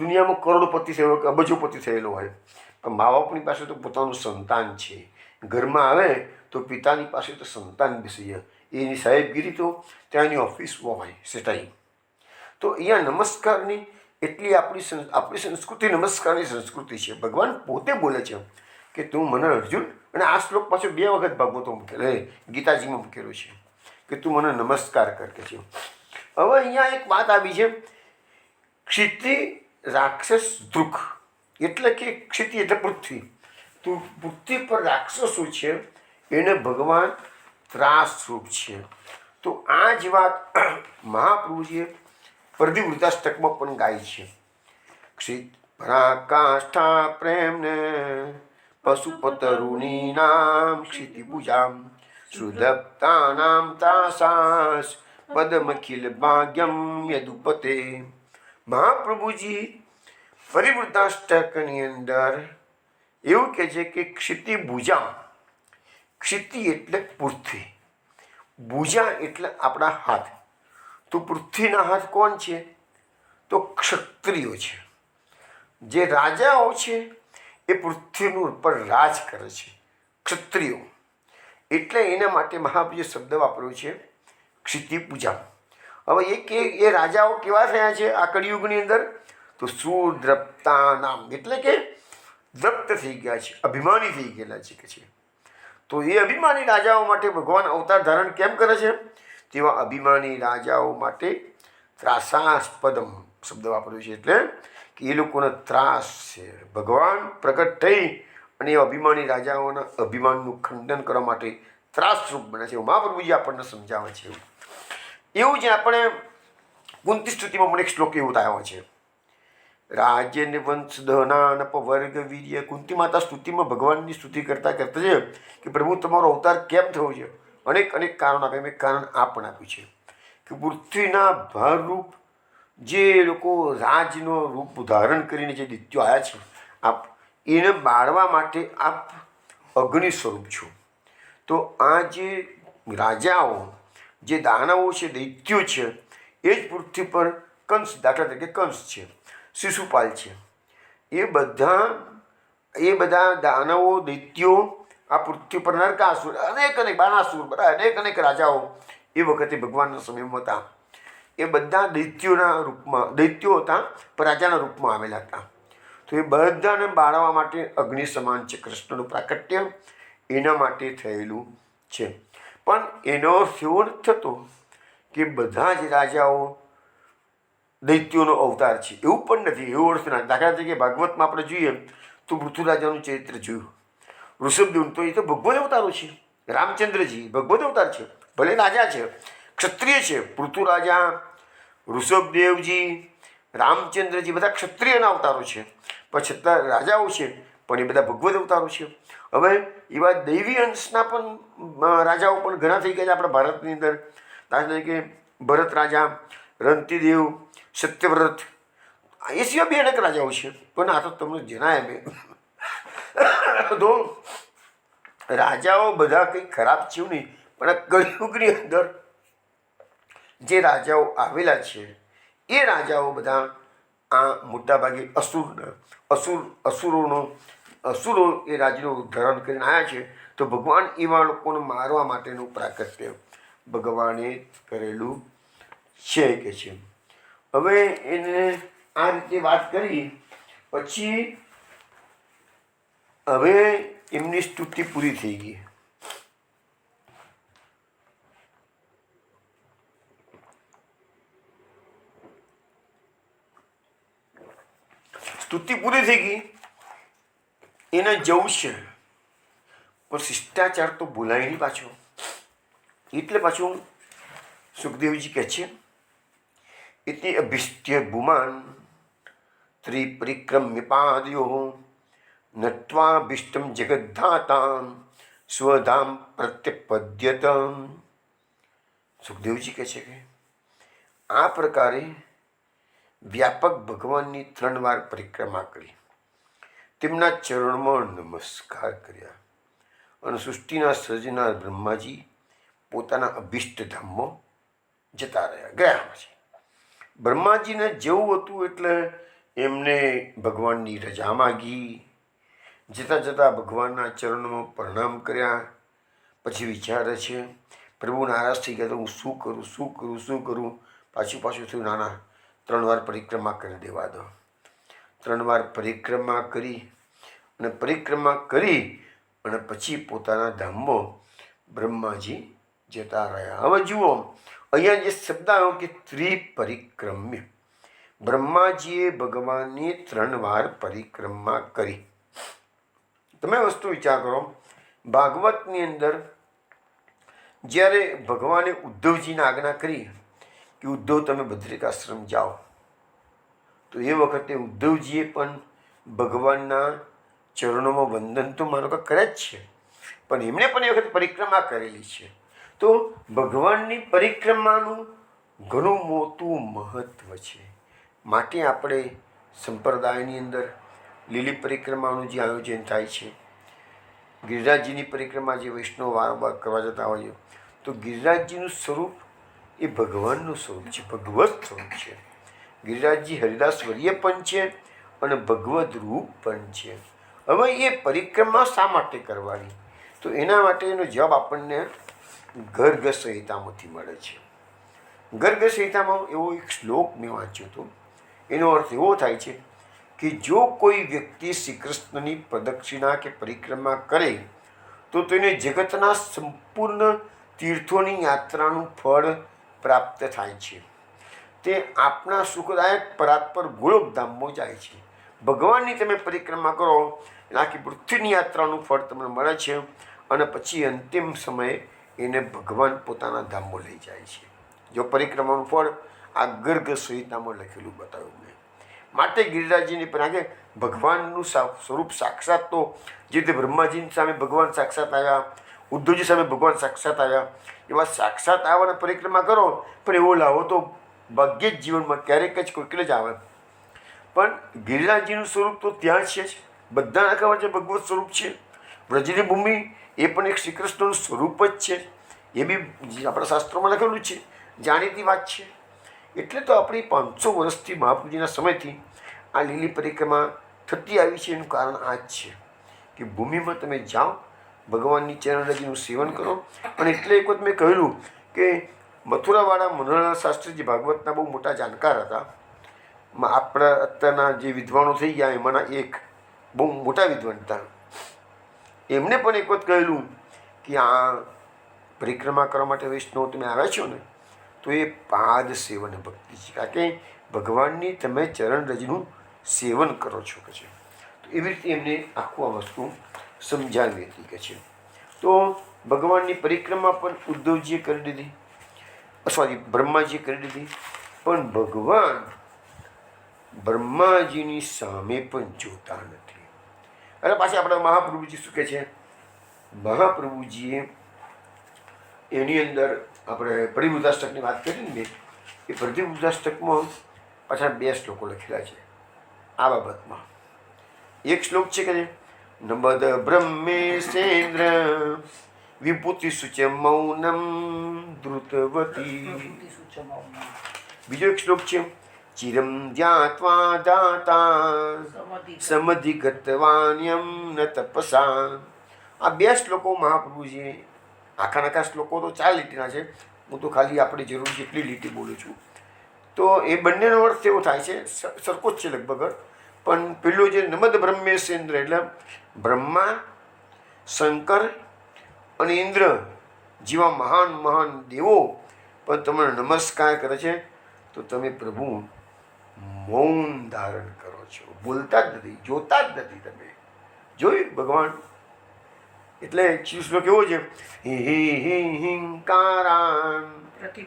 દુનિયામાં કરોડપતિ થયો કે અબજોપતિ થયેલો હોય, પણ મા બાપની પાસે તો પોતાનું સંતાન છે. ઘરમાં આવે તો પિતાની પાસે તો સંતાન બેસી જાય, એની સાહેબગીરી તો ત્યાં એની ઓફિસમાં હોય સેટાઈ. તો અહીંયા નમસ્કારની એટલી આપણી સંસ્કૃતિ નમસ્કારની સંસ્કૃતિ છે. ભગવાન પોતે બોલે છે કે તું મને અર્જુન, અને આ શ્લોક પાછો 2 વખત ભાગવતો મૂકેલો, ગીતાજીમાં મૂકેલો છે કે તું મને નમસ્કાર કર કે છે. હવે અહીંયા એક વાત આવી છે, ક્ષિતિ રાક્ષસ દૃક, એટલે કે ક્ષિતિ એટલે પૃથ્વી. તો પૃથ્વી પર રાક્ષસો છે એને ભગવાન ત્રાસરૂપ છે. તો આ જ વાત મહાપ્રભુજીએ પ્રતિવૃતાષ્ટકમાં પણ ગાય છે. ક્ષિત પરાકાષ્ઠા પ્રેમને પશુપતરુણી નામ ક્ષિતિભુજામ સુદપ્તાનામ તાસાસ પદમખિલ ભાગ્યમ યદુપતે. મહાપ્રભુજી પરિવૃતાષ્ટકની અંદર એવું કહે છે કે ક્ષિતિભુજા, ક્ષિતિ એટલે પૃથ્વી, ભુજા એટલે આપણા હાથ. તો પૃથ્વીના હાથ કોણ છે? તો ક્ષત્રિયો છે. જે રાજાઓ છે એ પૃથ્વીનું ઉપર રાજ કરે છે, ક્ષત્રિયો. એટલે એના માટે મહાપ્રભુએ શબ્દ વાપર્યો છે ક્ષિતિપૂજા. હવે એ રાજાઓ કેવા થયા છે આ કળિયુગની અંદર? તો સુદ્રપ્તા નામ, એટલે કે દ્રપ્ત થઈ ગયા છે, અભિમાની થઈ ગયેલા છે કે છે. તો એ અભિમાની રાજાઓ માટે ભગવાન અવતાર ધારણ કેમ કરે છે? તેવા અભિમાની રાજાઓ માટે ત્રાસાસ્પદમ શબ્દ વાપર્યો છે, એટલે કે એ લોકોનો ત્રાસ છે. ભગવાન પ્રગટ થઈ અને એ અભિમાની રાજાઓના અભિમાનનું ખંડન કરવા માટે ત્રાસરૂપ બને છે. મહાપ્રભુજી આપણને સમજાવે છે. એવું જ આપણે કુંતી સ્તુતિમાં મને એક શ્લોક એવું આવ્યો છે, રાજ્ય નિવંશ દહનાનપ વર્ગ વીર્ય. કુંતી માતા સ્તુતિમાં ભગવાનની સ્તુતિ કરતા કરતા છે કે પ્રભુ તમારો અવતાર કેમ થયો છે? અનેક અનેક કારણ આપે. મેં કારણ આ પણ આપ્યું છે કે પૃથ્વીના ભારરૂપ જે લોકો રાજનો રૂપ ધારણ કરીને જે દૈત્યો આવ્યા છે, આપ એને બાળવા માટે આપ અગ્નિ સ્વરૂપ છો. તો આ જે રાજાઓ, જે દાનવો છે, દૈત્યો છે, એ જ પૃથ્વી પર કંસ, દાખલા તરીકે કંસ છે, શિશુપાલ છે, એ બધા દાનવો, દૈત્યો આ પૃથ્વી પર નરકાસુર, અનેક બાણાસુર, બધા અનેક રાજાઓ એ વખતે ભગવાનના સમયમાં હતા. એ બધા દૈત્યોના રૂપમાં, દૈત્યો હતા પણ રાજાના રૂપમાં આવેલા હતા. તો એ બધાને બાળવા માટે અગ્નિ સમાન છે. કૃષ્ણનું પ્રાકટ્ય એના માટે થયેલું છે. પણ એનો અર્થ એવો નથી થતો કે બધા જ રાજાઓ દૈત્યોનો અવતાર છે, એવું પણ નથી. એવો અર્થ ના. દાખલા તરીકે ભાગવતમાં આપણે જોઈએ તો પૃથ્વીરાજાનું ચરિત્ર જોયું, ઋષભદેવ, તો એ તો ભગવદ અવતારો છે. રામચંદ્રજી ભગવદ અવતાર છે, ભલે રાજા છે, ક્ષત્રિય છે. પૃથ્વીરાજા, ઋષભદેવજી, રામચંદ્રજી બધા ક્ષત્રિયના અવતારો છે, પણ છતાં રાજાઓ છે, પણ એ બધા ભગવદ અવતારો છે. હવે એવા દૈવી અંશના પણ રાજાઓ પણ ઘણા થઈ ગયા છે આપણા ભારતની અંદર. દાખલા તરીકે ભરત રાજા, રંતિદેવ, સત્યવ્રત, એ સિવાય 2 અનેક રાજાઓ છે, પણ આ તો તમને જણાય મેં. તો રાજાઓ બધા કંઈ ખરાબ છે નહીં, પણ આ કળિયુગની અંદર જે રાજાઓ આવેલા છે એ રાજાઓ બધા આ મોટાભાગે અસુરો એ રાજ્યનું ધારણ કરીને આવ્યા છે. તો ભગવાન એવા લોકોને મારવા માટેનું પ્રાકટ્ય ભગવાને કરેલું છે કે છે. હવે એને આ રીતે વાત કરી પછી હવે એમની સ્તુતિ પૂરી થઈ ગઈ. સ્તુતિ પૂરી થઈ ગઈ, એને જવું છે, પણ શિષ્ટાચાર તો ભૂલાય નહીં પાછો. એટલે પાછું સુખદેવજી કહે છે, ઇતિ અભિષ્ટ્ય ભૂમાન ત્રિપરિક્રમ્ય પાદયો નત્વાભિષ્ટમ જગદ્ધાતામ સ્વધામ પ્રત્યપદ્યત. સુખદેવજી કહે છે કે આ પ્રકારે વ્યાપક ભગવાનની 3 વાર પરિક્રમા કરી, તેમના ચરણમાં નમસ્કાર કર્યા અને સૃષ્ટિના સર્જનાર બ્રહ્માજી પોતાના અભિષ્ટ ધામમાં જતા ગયા છે. બ્રહ્માજીને જેવું હતું એટલે એમને ભગવાનની રજા માગી. જતાં જતાં ભગવાનના ચરણોમાં પ્રણામ કર્યા. પછી વિચારે છે, પ્રભુ નારાજ થઈ ગયા તો હું શું કરું. પાછું થયું, નાના 3 વાર પરિક્રમા કરી દેવા દો. 3 વાર પરિક્રમા કરી અને પછી પોતાના ધામમાં બ્રહ્માજી જતા રહ્યા. હવે જુઓ, અહીંયા જે શબ્દ આવ્યો કે ત્રિપરિક્રમ્ય, બ્રહ્માજીએ ભગવાનની 3 વાર પરિક્રમા કરી. તમે વસ્તુ વિચાર કરો, ભાગવતની અંદર જ્યારે ભગવાને ઉદ્ધવજીને આજ્ઞા કરી કે ઉદ્ધવ તમે બદ્રિકાશ્રમ જાઓ, તો એ વખતે ઉદ્ધવજીએ પણ ભગવાનના ચરણોમાં વંદન તો માનો કે કરે જ છે, પણ એમણે પણ એ વખત પરિક્રમા કરેલી છે. તો ભગવાનની પરિક્રમાનું ઘણું મોટું મહત્ત્વ છે. માટે આપણે સંપ્રદાયની અંદર લીલી પરિક્રમાનું જે આયોજન થાય છે, ગિરિરાજજીની પરિક્રમા જે વૈષ્ણવ વારંવાર કરવા જતા હોય, તો ગિરિરાજજીનું સ્વરૂપ એ ભગવાનનું સ્વરૂપ છે, ભગવત સ્વરૂપ છે. ગિરિરાજજી હરિદાસ વર્ય પણ છે અને ભગવદ રૂપ પણ છે. હવે એ પરિક્રમા શા માટે કરવાની? તો એના માટેનો જવાબ આપણને ગર્ગ સંહિતામાંથી મળે છે. ગર્ગ સંહિતામાં એવો એક શ્લોક મેં વાંચ્યો હતો. એનો અર્થ એવો થાય છે કે જો કોઈ વ્યક્તિ શ્રી કૃષ્ણની પ્રદક્ષિણા કે પરિક્રમા કરે તો તેને જગતના સંપૂર્ણ તીર્થોની યાત્રાનું ફળ પ્રાપ્ત થાય છે. તે આપણા સુખદાયક પરાત્પર ગોલોકધામમાં જાય છે. ભગવાનની તમે પરિક્રમા કરો એટલે આખી પૃથ્વીની યાત્રાનું ફળ તમને મળે છે અને પછી અંતિમ સમયે એને ભગવાન પોતાના ધામમાં લઈ જાય છે. જો પરિક્રમાનું ફળ આ ગર્ગ સંહિતામાં લખેલું બતાવ્યું મેં. માટે ગિરિરાજજીની પણ આગે ભગવાનનું સ્વરૂપ સાક્ષાત, તો જે રીતે બ્રહ્માજીની સામે ભગવાન સાક્ષાત આવ્યા, ઉદ્ધવજી સામે ભગવાન સાક્ષાત આવ્યા, એવા સાક્ષાત આવવાના પરિક્રમા કરો, પણ એવો લાવો તો ભાગ્યે જ જીવનમાં ક્યારેક જ કોઈક જ આવે. પણ ગિરિરાજજીનું સ્વરૂપ તો ત્યાં છે જ, બધાના ખબર છે ભગવત સ્વરૂપ છે. વ્રજની ભૂમિ એ પણ એક શ્રી કૃષ્ણનું સ્વરૂપ જ છે. એ બી આપણા શાસ્ત્રોમાં લખેલું છે, જાણીતી વાત છે. એટલે તો આપણી 500 વર્ષથી મહાપ્રભુજીના સમયથી આ લીલી પરિક્રમા થતી આવી છે. એનું કારણ આ જ છે કે ભૂમિમાં તમે જાઓ, ભગવાનની ચરણરજનું સેવન કરો. અને એટલે એક વખત મેં કહેલું કે મથુરાવાળા મનોહરલાલ શાસ્ત્રીજી ભાગવતના બહુ મોટા જાણકાર હતા. આપણા અત્યારના જે વિદ્વાનો થઈ ગયા એમાંના એક બહુ મોટા વિદ્વાન હતા. એમણે પણ એક વખત કહેલું કે આ પરિક્રમા કરવા માટે વૈષ્ણવ તમે આવ્યા છો ને, તો એ પાદ સેવન ભક્તિ છે. કારણ કે ભગવાનની તમે ચરણ રજનું સેવન કરો છો કે છે. તો એવી રીતે એમને આખું આ વસ્તુ સમજાવી હતી કે છે. તો ભગવાનની પરિક્રમા પણ ઉદ્ધવજીએ કરી દીધી, બ્રહ્માજીએ કરી દીધી. પણ ભગવાન બ્રહ્માજીની સામે પણ જોતા નથી. અને પાછી આપણા મહાપ્રભુજી શું કહે છે? મહાપ્રભુજીએ એની અંદર આપણે પરિવૃદ્ધાષ્ટકની વાત કરી ને, એ પરિવૃદ્ધાષ્ટકમાં પાછા 2 શ્લોકો લખેલા છે આ બાબતમાં. એક શ્લોક છે કે નમદ બ્રહ્મેશેન્દ્ર વિભૂતિ સુચ મૌનમ ધૃતવતી. બીજો એક શ્લોક છે ચિરમ જ્ઞાત્વા દાતા સમધિગતવાન્યમ ન તપસા. આ 2 શ્લોકો મહાપ્રભુજીએ, આખા શ્લોકો તો 4 લીટીના છે, હું તો ખાલી આપણી જરૂર જેટલી લીટી બોલું છું. તો એ બંનેનો અર્થ એવો થાય છે, સરખો જ છે લગભગ. પણ પેલું જે નમદ બ્રહ્મેશેન્દ્ર એટલે બ્રહ્મા, શંકર અને ઇન્દ્ર જેવા મહાન મહાન દેવો પણ તમને નમસ્કાર કરે છે, તો તમે પ્રભુ મૌન ધારણ કરો છો, બોલતા જ નથી, જોતા જ નથી. તમે જોયું ભગવાન એટલે શ્લોક એવો છે હિંકારાન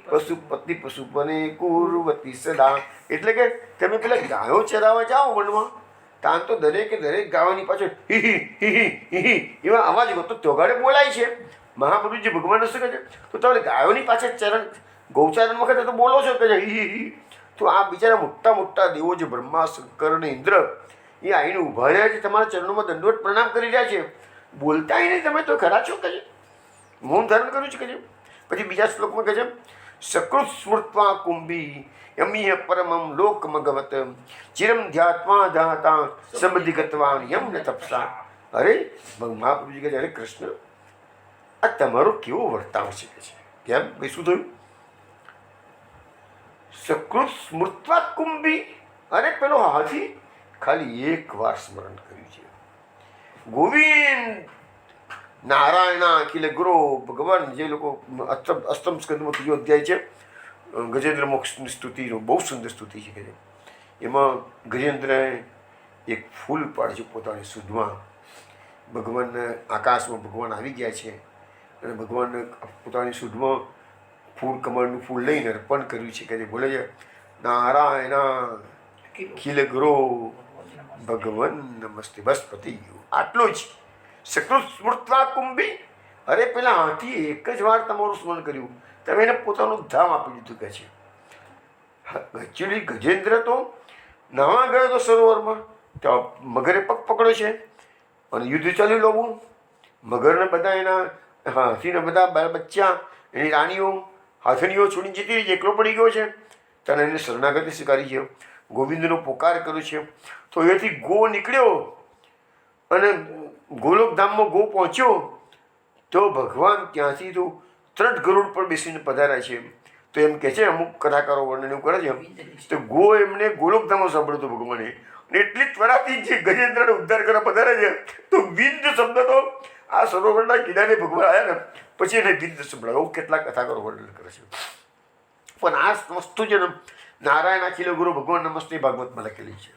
પશુપતિ પશુપને કુર્વતી સદા. એટલે કે તમે પેલા ગાયો ચરાવવા જાઓ વનમાં, ત્યાં તો દરેકે દરેક ગાયોની પાછળ હી હી હી હી હી એવા અવાજ તો ચોગાડે બોલાય છે. મહાપ્રભુજી ભગવાન શું કહે છે, તો તમે ગાયોની પાછળ ચરણ ગૌચારણ વખતે તો બોલો છો કે હી હી હી. તો આ બિચારા મોટા મોટા દેવો છે બ્રહ્મા શંકર અને ઇન્દ્ર, એ આવીને ઊભા રહ્યા છે, તમારા ચરણોમાં દંડવત પ્રણામ કરી રહ્યા છે. બોલતાય નહીં, તમે તો ખરા છો કહે, મૌન ધારણ કર્યું છે કહે. પછી બીજા શ્લોકમાં કહે છે, સકૃત સ્મૃત્વા કુંભી યમીય પરમમ લોકમગવત ચિરમ ધ્યાત્મા ધાતા સમધિગતવાન યમ ન તપસા. અરે મહાપ્રભુજી કહે છે, અરે કૃષ્ણ, આ તમારો કેવો વર્તાવ છે કે છે. કેમ ભાઈ, શું થયું? સકૃત સ્મૃત્વા કુંભી, અરે પેલો હાથી ખાલી એક વાર સ્મરણ કર્યું છે. ગોવિંદ નારાયણા અખિલ ગુરુ ભગવાન, જે લોકો અષ્ટમ સ્કંદમાં 3 અધ્યાય છે, ગજેન્દ્ર મોક્ષની સ્તુતિનો બહુ સુંદર સ્તુતિ છે કે એમાં ગજેન્દ્રએ એક ફૂલ પાડે છે પોતાની સુધમાં. ભગવાનને આકાશમાં ભગવાન આવી ગયા છે અને ભગવાનને પોતાની સુધમાં ફૂલ, કમળનું ફૂલ લઈને અર્પણ કર્યું છે કે જે બોલે છે, નારાયણ અખિલ ગુરુ ભગવાન નમસ્તે. બસ પતી ગયું, આટલું જ. સકૃત સ્મૃત્વા કુંભી, અરે પેલા હાથી એક જ વાર તમારું સ્મરણ કર્યું, તમે એને પોતાનું ધામ આપી દીધું કે છે. એકચ્યુઅલી ગજેન્દ્ર તો નાવા ગયો તો સરોવરમાં, ત્યાં મગરે પગ પકડ્યો છે અને યુદ્ધ ચાલ્યું લોવું. મગરને બધા એના હાથીને બધા બાળ બચ્ચા, એની રાણીઓ હાથણીઓ છોડીને જતી રહી, એકલો પડી ગયો છે. ત્યારે એને શરણાગતિ સ્વીકારી છે, ગોવિંદનો પોકાર કર્યો છે. તો એથી ગો નીકળ્યો અને ગોલોકધામમાં ગો પહોંચ્યો તો ભગવાન ત્યાંથી તો ત્રટ ગરુડ પર બેસીને પધાર્યા છે. તો એમ કહે છે, અમુક કથાકારો વર્ણન એવું કરે છે, તો ગો એમને ગોલોકધામમાં સાંભળ્યો હતો ભગવાને, અને એટલી ત્વરાથી જે ગજેન્દ્રને ઉદ્ધાર કરવા પધારે છે, તો વિંદ શબ્દ તો આ સરોવરના કિનારે ભગવાન આવ્યા ને પછી એને વિંદ સંભળાવ્યો. કેટલાક કથાકારો વર્ણન કરે છે. પણ આ વસ્તુ છે ને, નારાયણ અખિલ ગુરુ ભગવાન નમસ્તે ભાગવતમાં લખેલી છે.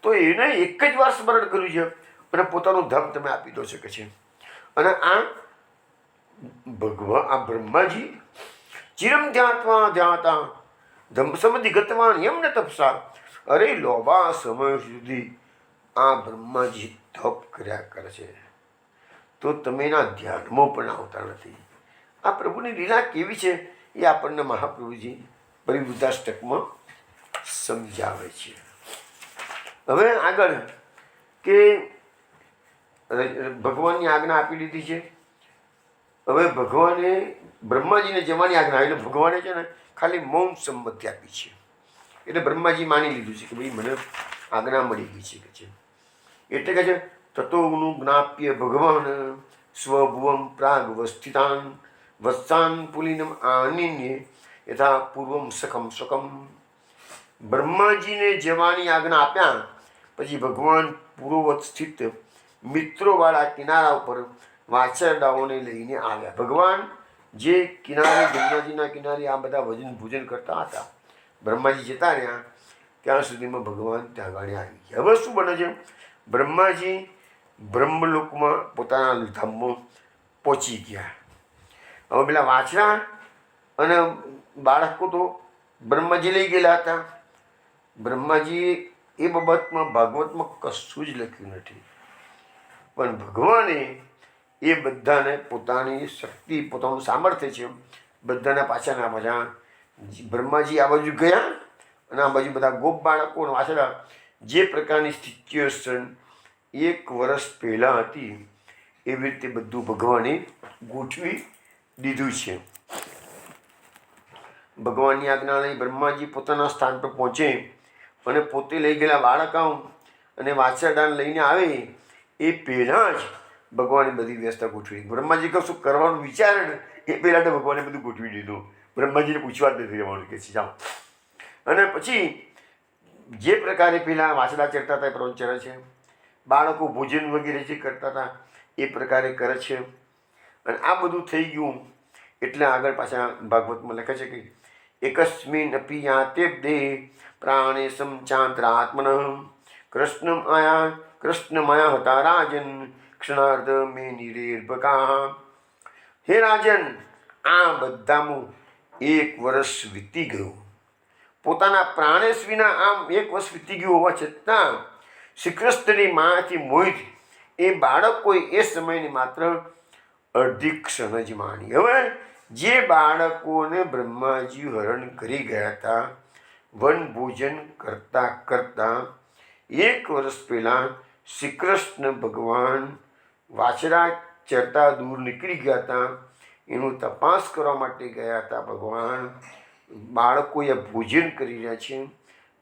તો એને એક જ વાર સ્મરણ કર્યું છે અને પોતાનું ધામ તમે આપી દો શકે છે. અને આ ભગવાન, આ બ્રહ્માજી ચિરમ ધ્યાત્મા ધ્યાતા ધમ સમધિ ગતવાન યમ ન તપસા. અરે લોબા સમય સુધી આ બ્રહ્માજી તપ કર્યા કરે છે, તો તમે એના ધ્યાનમાં પણ આવતા નથી. આ પ્રભુની લીલા કેવી છે એ આપણને મહાપ્રભુજી પરિવૃદ્ધાષ્ટકમાં સમજાવે છે. હવે આગળ કે ભગવાનની આજ્ઞા આપી દીધી છે. હવે ભગવાને બ્રહ્માજીને જવાની આજ્ઞા, એટલે ભગવાને છે ને ખાલી મૌન સંમતિ આપી છે. એટલે બ્રહ્માજી માની લીધું છે કે ભાઈ મને આજ્ઞા મળી ગઈ છે કે છે. એટલે કે છે, તતોનું જ્ઞાપ્ય ભગવાન સ્વભુવમ પ્રાગ વસ્થિતાન વત્સાન પુલિનમ આનિન્ય યથા પૂર્વમ સખમ શકમ. બ્રહ્માજીને જવાની આજ્ઞા આપ્યા પછી ભગવાન પૂર્વવત સ્થિત મિત્રોવાળા કિનારા ઉપર વાછરડાઓને લઈને આવ્યા. ભગવાન જે કિનારે, ગંગાજીના કિનારે આ બધા ભોજન કરતા હતા, બ્રહ્માજી જતા રહ્યા ત્યાં સુધીમાં ભગવાન ત્યાં આગળ આવી ગયા. હવે શું બને છે, બ્રહ્માજી બ્રહ્મલોકમાં પોતાના ધામમાં પહોંચી ગયા. હવે પેલા વાછરા અને બાળકો તો બ્રહ્માજી લઈ ગયેલા હતા. બ્રહ્માજી એ બાબતમાં ભાગવતમાં કશું જ લખ્યું નથી, પણ ભગવાને એ બધાને પોતાની શક્તિ, પોતાનું સામર્થ્ય છે, બધાના પાછળના પાછા બ્રહ્માજી આ બાજુ ગયા અને આ બાજુ બધા ગોપ બાળકો વાછડા, જે પ્રકારની સિચ્યુએશન 1 વર્ષ પહેલાં હતી એવી રીતે બધું ભગવાને ગોઠવી દીધું છે. ભગવાનની આજ્ઞા લઈ બ્રહ્માજી પોતાના સ્થાન પર પહોંચે અને પોતે લઈ ગયેલા બાળકાઓ અને વાછરડાને લઈને આવે એ પહેલાં જ ભગવાને બધી વ્યવસ્થા ગોઠવી. બ્રહ્માજી કશું કરવાનું વિચારે ને એ પહેલાં તો ભગવાને બધું ગોઠવી દીધું. બ્રહ્માજીને પૂછવા જ નથી રહેવાનું કે છે જાઓ. અને પછી જે પ્રકારે પહેલાં વાછડા ચડતા હતા એ પ્રમાણે ચડે છે, બાળકો ભોજન વગેરે જે કરતા હતા એ પ્રકારે કરે છે. અને આ બધું થઈ ગયું એટલે આગળ પાછા ભાગવતમાં લખે છે કે એકસ્મિન અપી યાતે દે પ્રાણે સમચાંતરાત્મન કૃષ્ણમાયા હતા રાજન ક્ષણાર્ધ મે નિરેર્ભકા. હે રાજન, આ બધામાં 1 વર્ષ વીતી ગયું. પોતાના પ્રાણેશ વિના આમ 1 વર્ષ વીતી ગયું હોવા છતાં શ્રી કૃષ્ણની માયાથી મોહિત એ બાળકોએ એ સમયની માત્ર અડધી ક્ષણ જ માણી. હવે જે બાળકોને બ્રહ્માજી હરણ કરી ગયા હતા, વન ભોજન કરતા કરતા 1 વર્ષ પહેલાં શ્રી કૃષ્ણ ભગવાન વાછડા ચરતા દૂર નીકળી ગયા હતા. એનું તપાસ કરવા માટે ગયા હતા. ભગવાન બાળકોએ ભોજન કરી રહ્યા છે.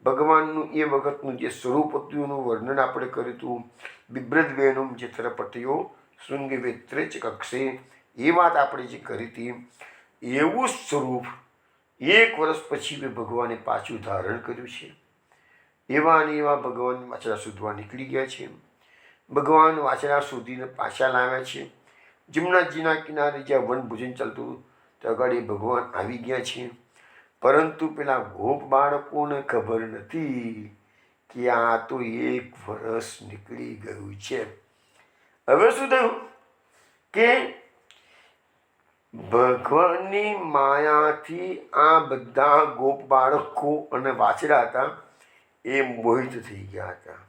ભગવાનનું એ વખતનું જે સ્વરૂપ હતું એનું વર્ણન આપણે કર્યું હતું. બિભ્રદ્વેણુમ જે તરપટયો શૃંગી વેત્રે ચ કક્ષે, એ વાત આપણે જે કરી હતી. એવું સ્વરૂપ 1 વર્ષ પછી ભગવાને પાછું ધારણ કર્યું છે. એવા અને એવા ભગવાન વાછડા શોધવા નીકળી ગયા છે. ભગવાન વાછડા શોધીને પાછા લાવ્યા છે. જમુનાજીના કિનારે જ્યાં વનભોજન ચાલતું ત્યાં આગળ ભગવાન આવી ગયા છે. પરંતુ પેલા ગોપ બાળકોને ખબર નથી કે આ તો 1 વર્ષ નીકળી ગયું છે. હવે શું થયું કે ભગવાનની માયાથી આ બધા ગોપ બાળકો અને વાછડા હતા એ મોહિત થઈ ગયા હતા.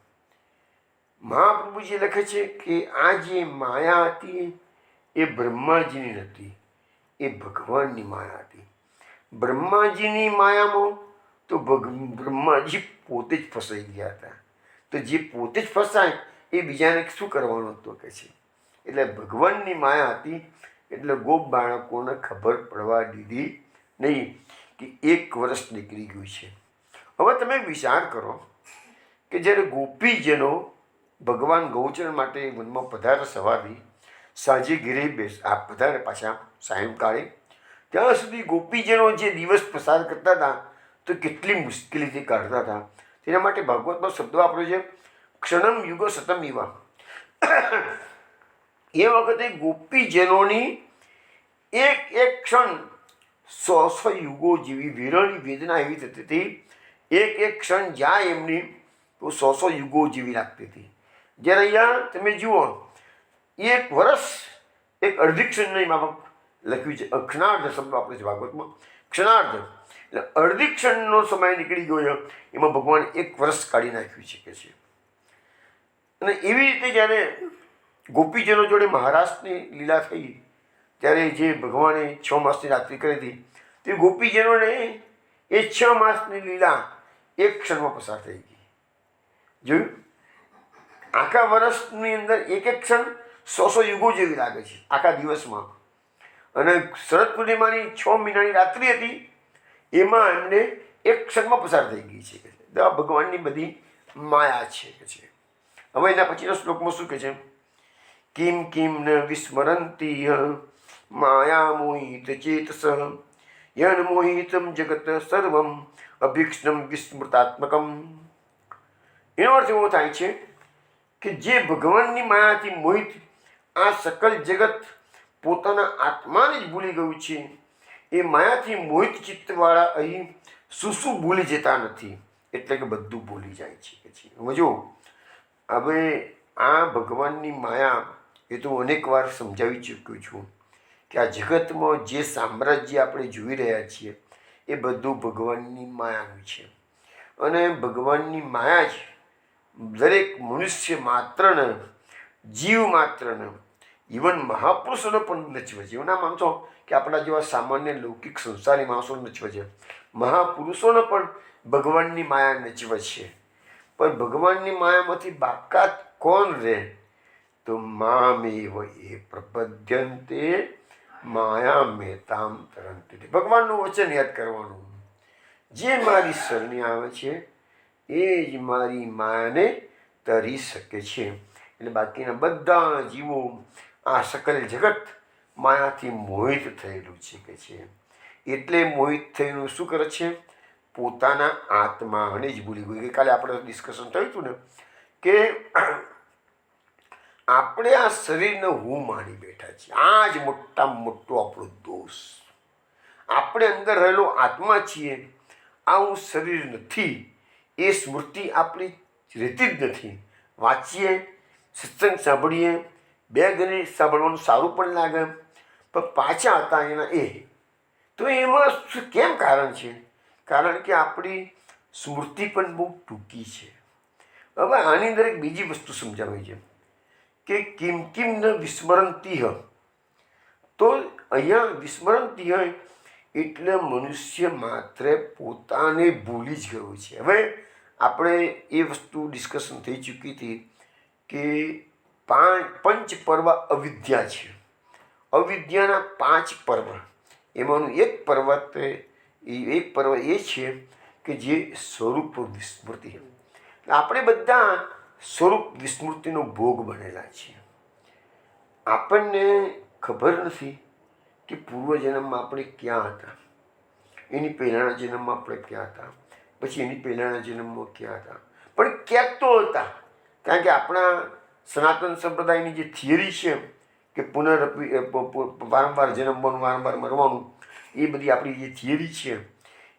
મહાપ્રભુજી લખે છે કે આ જે માયા હતી એ બ્રહ્માજીની નથી, એ ભગવાનની માયા હતી. બ્રહ્માજીની માયામાં તો બ્રહ્માજી પોતે જ ફસાઈ ગયા હતા. તો જે પોતે જ ફસાય એ બીજાને શું કરવાનું હતું કે છે. એટલે ભગવાનની માયા હતી એટલે ગોપ બાળકોને ખબર પડવા દીધી નહીં કે 1 વર્ષ નીકળી ગયું છે. હવે તમે વિચાર કરો કે જ્યારે ગોપીજનો ભગવાન ગૌચરણ માટે વનમાં પધારે સવારથી, સાંજે ઘેરે પધારે પાછા સાયંકાળે, ત્યાં સુધી ગોપીજનો જે દિવસ પસાર કરતા હતા તો કેટલી મુશ્કેલીથી કાઢતા હતા. તેના માટે ભાગવતમાં શબ્દો વાપર્યો છે, ક્ષણમ યુગો સતમ યુવા. એ વખતે ગોપીજનોની એક ક્ષણ 100 યુગો જેવી વિરળી વેદના એવી થતી હતી. એક ક્ષણ જાય એમની તો 100 યુગો જેવી લાગતી હતી. જ્યારે અહીંયા તમે જુઓ 1 વર્ષ એક અડધી ક્ષણની માફક લખ્યું છે. ક્ષણાર્ધ શબ્દ આપણે છે ભાગવતમાં, ક્ષણાર્ધ એટલે અડધી ક્ષણનો સમય નીકળી ગયો. એમાં ભગવાન 1 વર્ષ કાઢી નાખ્યું છે કે છે. અને એવી રીતે જ્યારે ગોપીજનો જોડે મહારાષ્ટ્રની લીલા થઈ ત્યારે જે ભગવાને 6 માસની રાત્રિ કરી હતી તે ગોપીજનોને એ 6 માસની લીલા 1 ક્ષણમાં પસાર થઈ ગઈ. જોયું? આખા વર્ષની અંદર એક ક્ષણ 100 યુગો જેવી લાગે છે આખા દિવસમાં. અને શરદ પૂર્ણિમાની 6 મહિનાની રાત્રિ હતી એમાં એમને 1 ક્ષણમાં પસાર થઈ ગઈ છે. ભગવાનની બધી માયા છે કે છે. હવે એના પછીના શ્લોકમાં શું કહે છે? કિમ કિમ ન વિસ્મરંતી માયા મોહિત ચેતસ યન મોહિતમ જગત સર્વમ અભિક્ષમ વિસ્મૃતાત્મકમ. એનો અર્થ એવો થાય છે કે જે ભગવાનની માયાથી મોહિત આ સકલ જગત પોતાના આત્માને જ ભૂલી ગયું છે, એ માયાથી મોહિત ચિત્તવાળા અહીં શું ભૂલી જતા નથી. એટલે કે બધું ભૂલી જાય છે. સમજો, હવે આ ભગવાનની માયા એ તો અનેક વાર સમજાવી ચૂક્યો છું કે આ જગતમાં જે સામ્રાજ્ય આપણે જોઈ રહ્યા છીએ એ બધું ભગવાનની માયાનું છે. અને ભગવાનની માયા જ દરેક મનુષ્ય માત્રને, જીવ માત્રને, ઇવન મહાપુરુષોને પણ નચવે છે. એવું ના માનશો કે આપણા જેવા સામાન્ય લૌકિક સંસારી માણસો નચવે છે. મહાપુરુષોને પણ ભગવાનની માયા નચવે છે. પણ ભગવાનની માયામાંથી બાકાત કોણ રહે? તો મામેવ એ પ્રપદ્યંતે માયા મેતામ તરંતિ. ભગવાનનું વચન યાદ કરવાનું. જે મારી શરણે આવે છે એ જ મારી માયાને તરી શકે છે. એટલે બાકીના બધા જીવો, આ સકલ જગત માયાથી મોહિત થયેલું છે કે છે. એટલે મોહિત થયેલું શું કરે છે? પોતાના આત્માને જ ભૂલી ગયું. ગઈકાલે આપણે ડિસ્કશન થયું હતું ને કે આપણે આ શરીરને હું માની બેઠા છીએ. આ જ મોટામાં મોટો આપણો દોષ. આપણે અંદર રહેલો આત્મા છીએ, આ હું શરીર નથી. એ સ્મૃતિ આપણી રહેતી જ નથી. વાંચીએ, સત્સંગ સાંભળીએ, 2 ગણી સાંભળવાનું સારું પણ લાગે, પણ પાછા હતા એના એ તો એમાં કેમ કારણ છે? કારણ કે આપણી સ્મૃતિ પણ બહુ ટૂંકી છે. હવે આની અંદર એક બીજી વસ્તુ સમજાવી છે કે કિમ કિમ ન વિસ્મરંતી હ. તો અહીંયા વિસ્મરંતી હોય એટલે મનુષ્ય માત્ર પોતાને ભૂલી જ ગયો છે. હવે આપણે એ વસ્તુ ડિસ્કશન થઈ ચૂકી હતી કે પંચ પર્વ અવિદ્યા છે. અવિદ્યાના 5 પર્વ, એમાંનું એક પર્વ એ છે કે જે સ્વરૂપ વિસ્મૃતિ. આપણે બધા સ્વરૂપ વિસ્મૃતિનો ભોગ બનેલા છીએ. આપણને ખબર નથી કે પૂર્વજન્મમાં આપણે ક્યાં હતા, એની પહેલાંના જન્મમાં આપણે ક્યાં હતા, પછી એની પહેલાંના જન્મમાં ક્યાં હતા, પણ ક્યાંક તો હતા. કારણ કે આપણા સનાતન સંપ્રદાયની જે થિયરી છે કે વારંવાર જન્મવાનું, વારંવાર મરવાનું, એ બધી આપણી જે થિયરી છે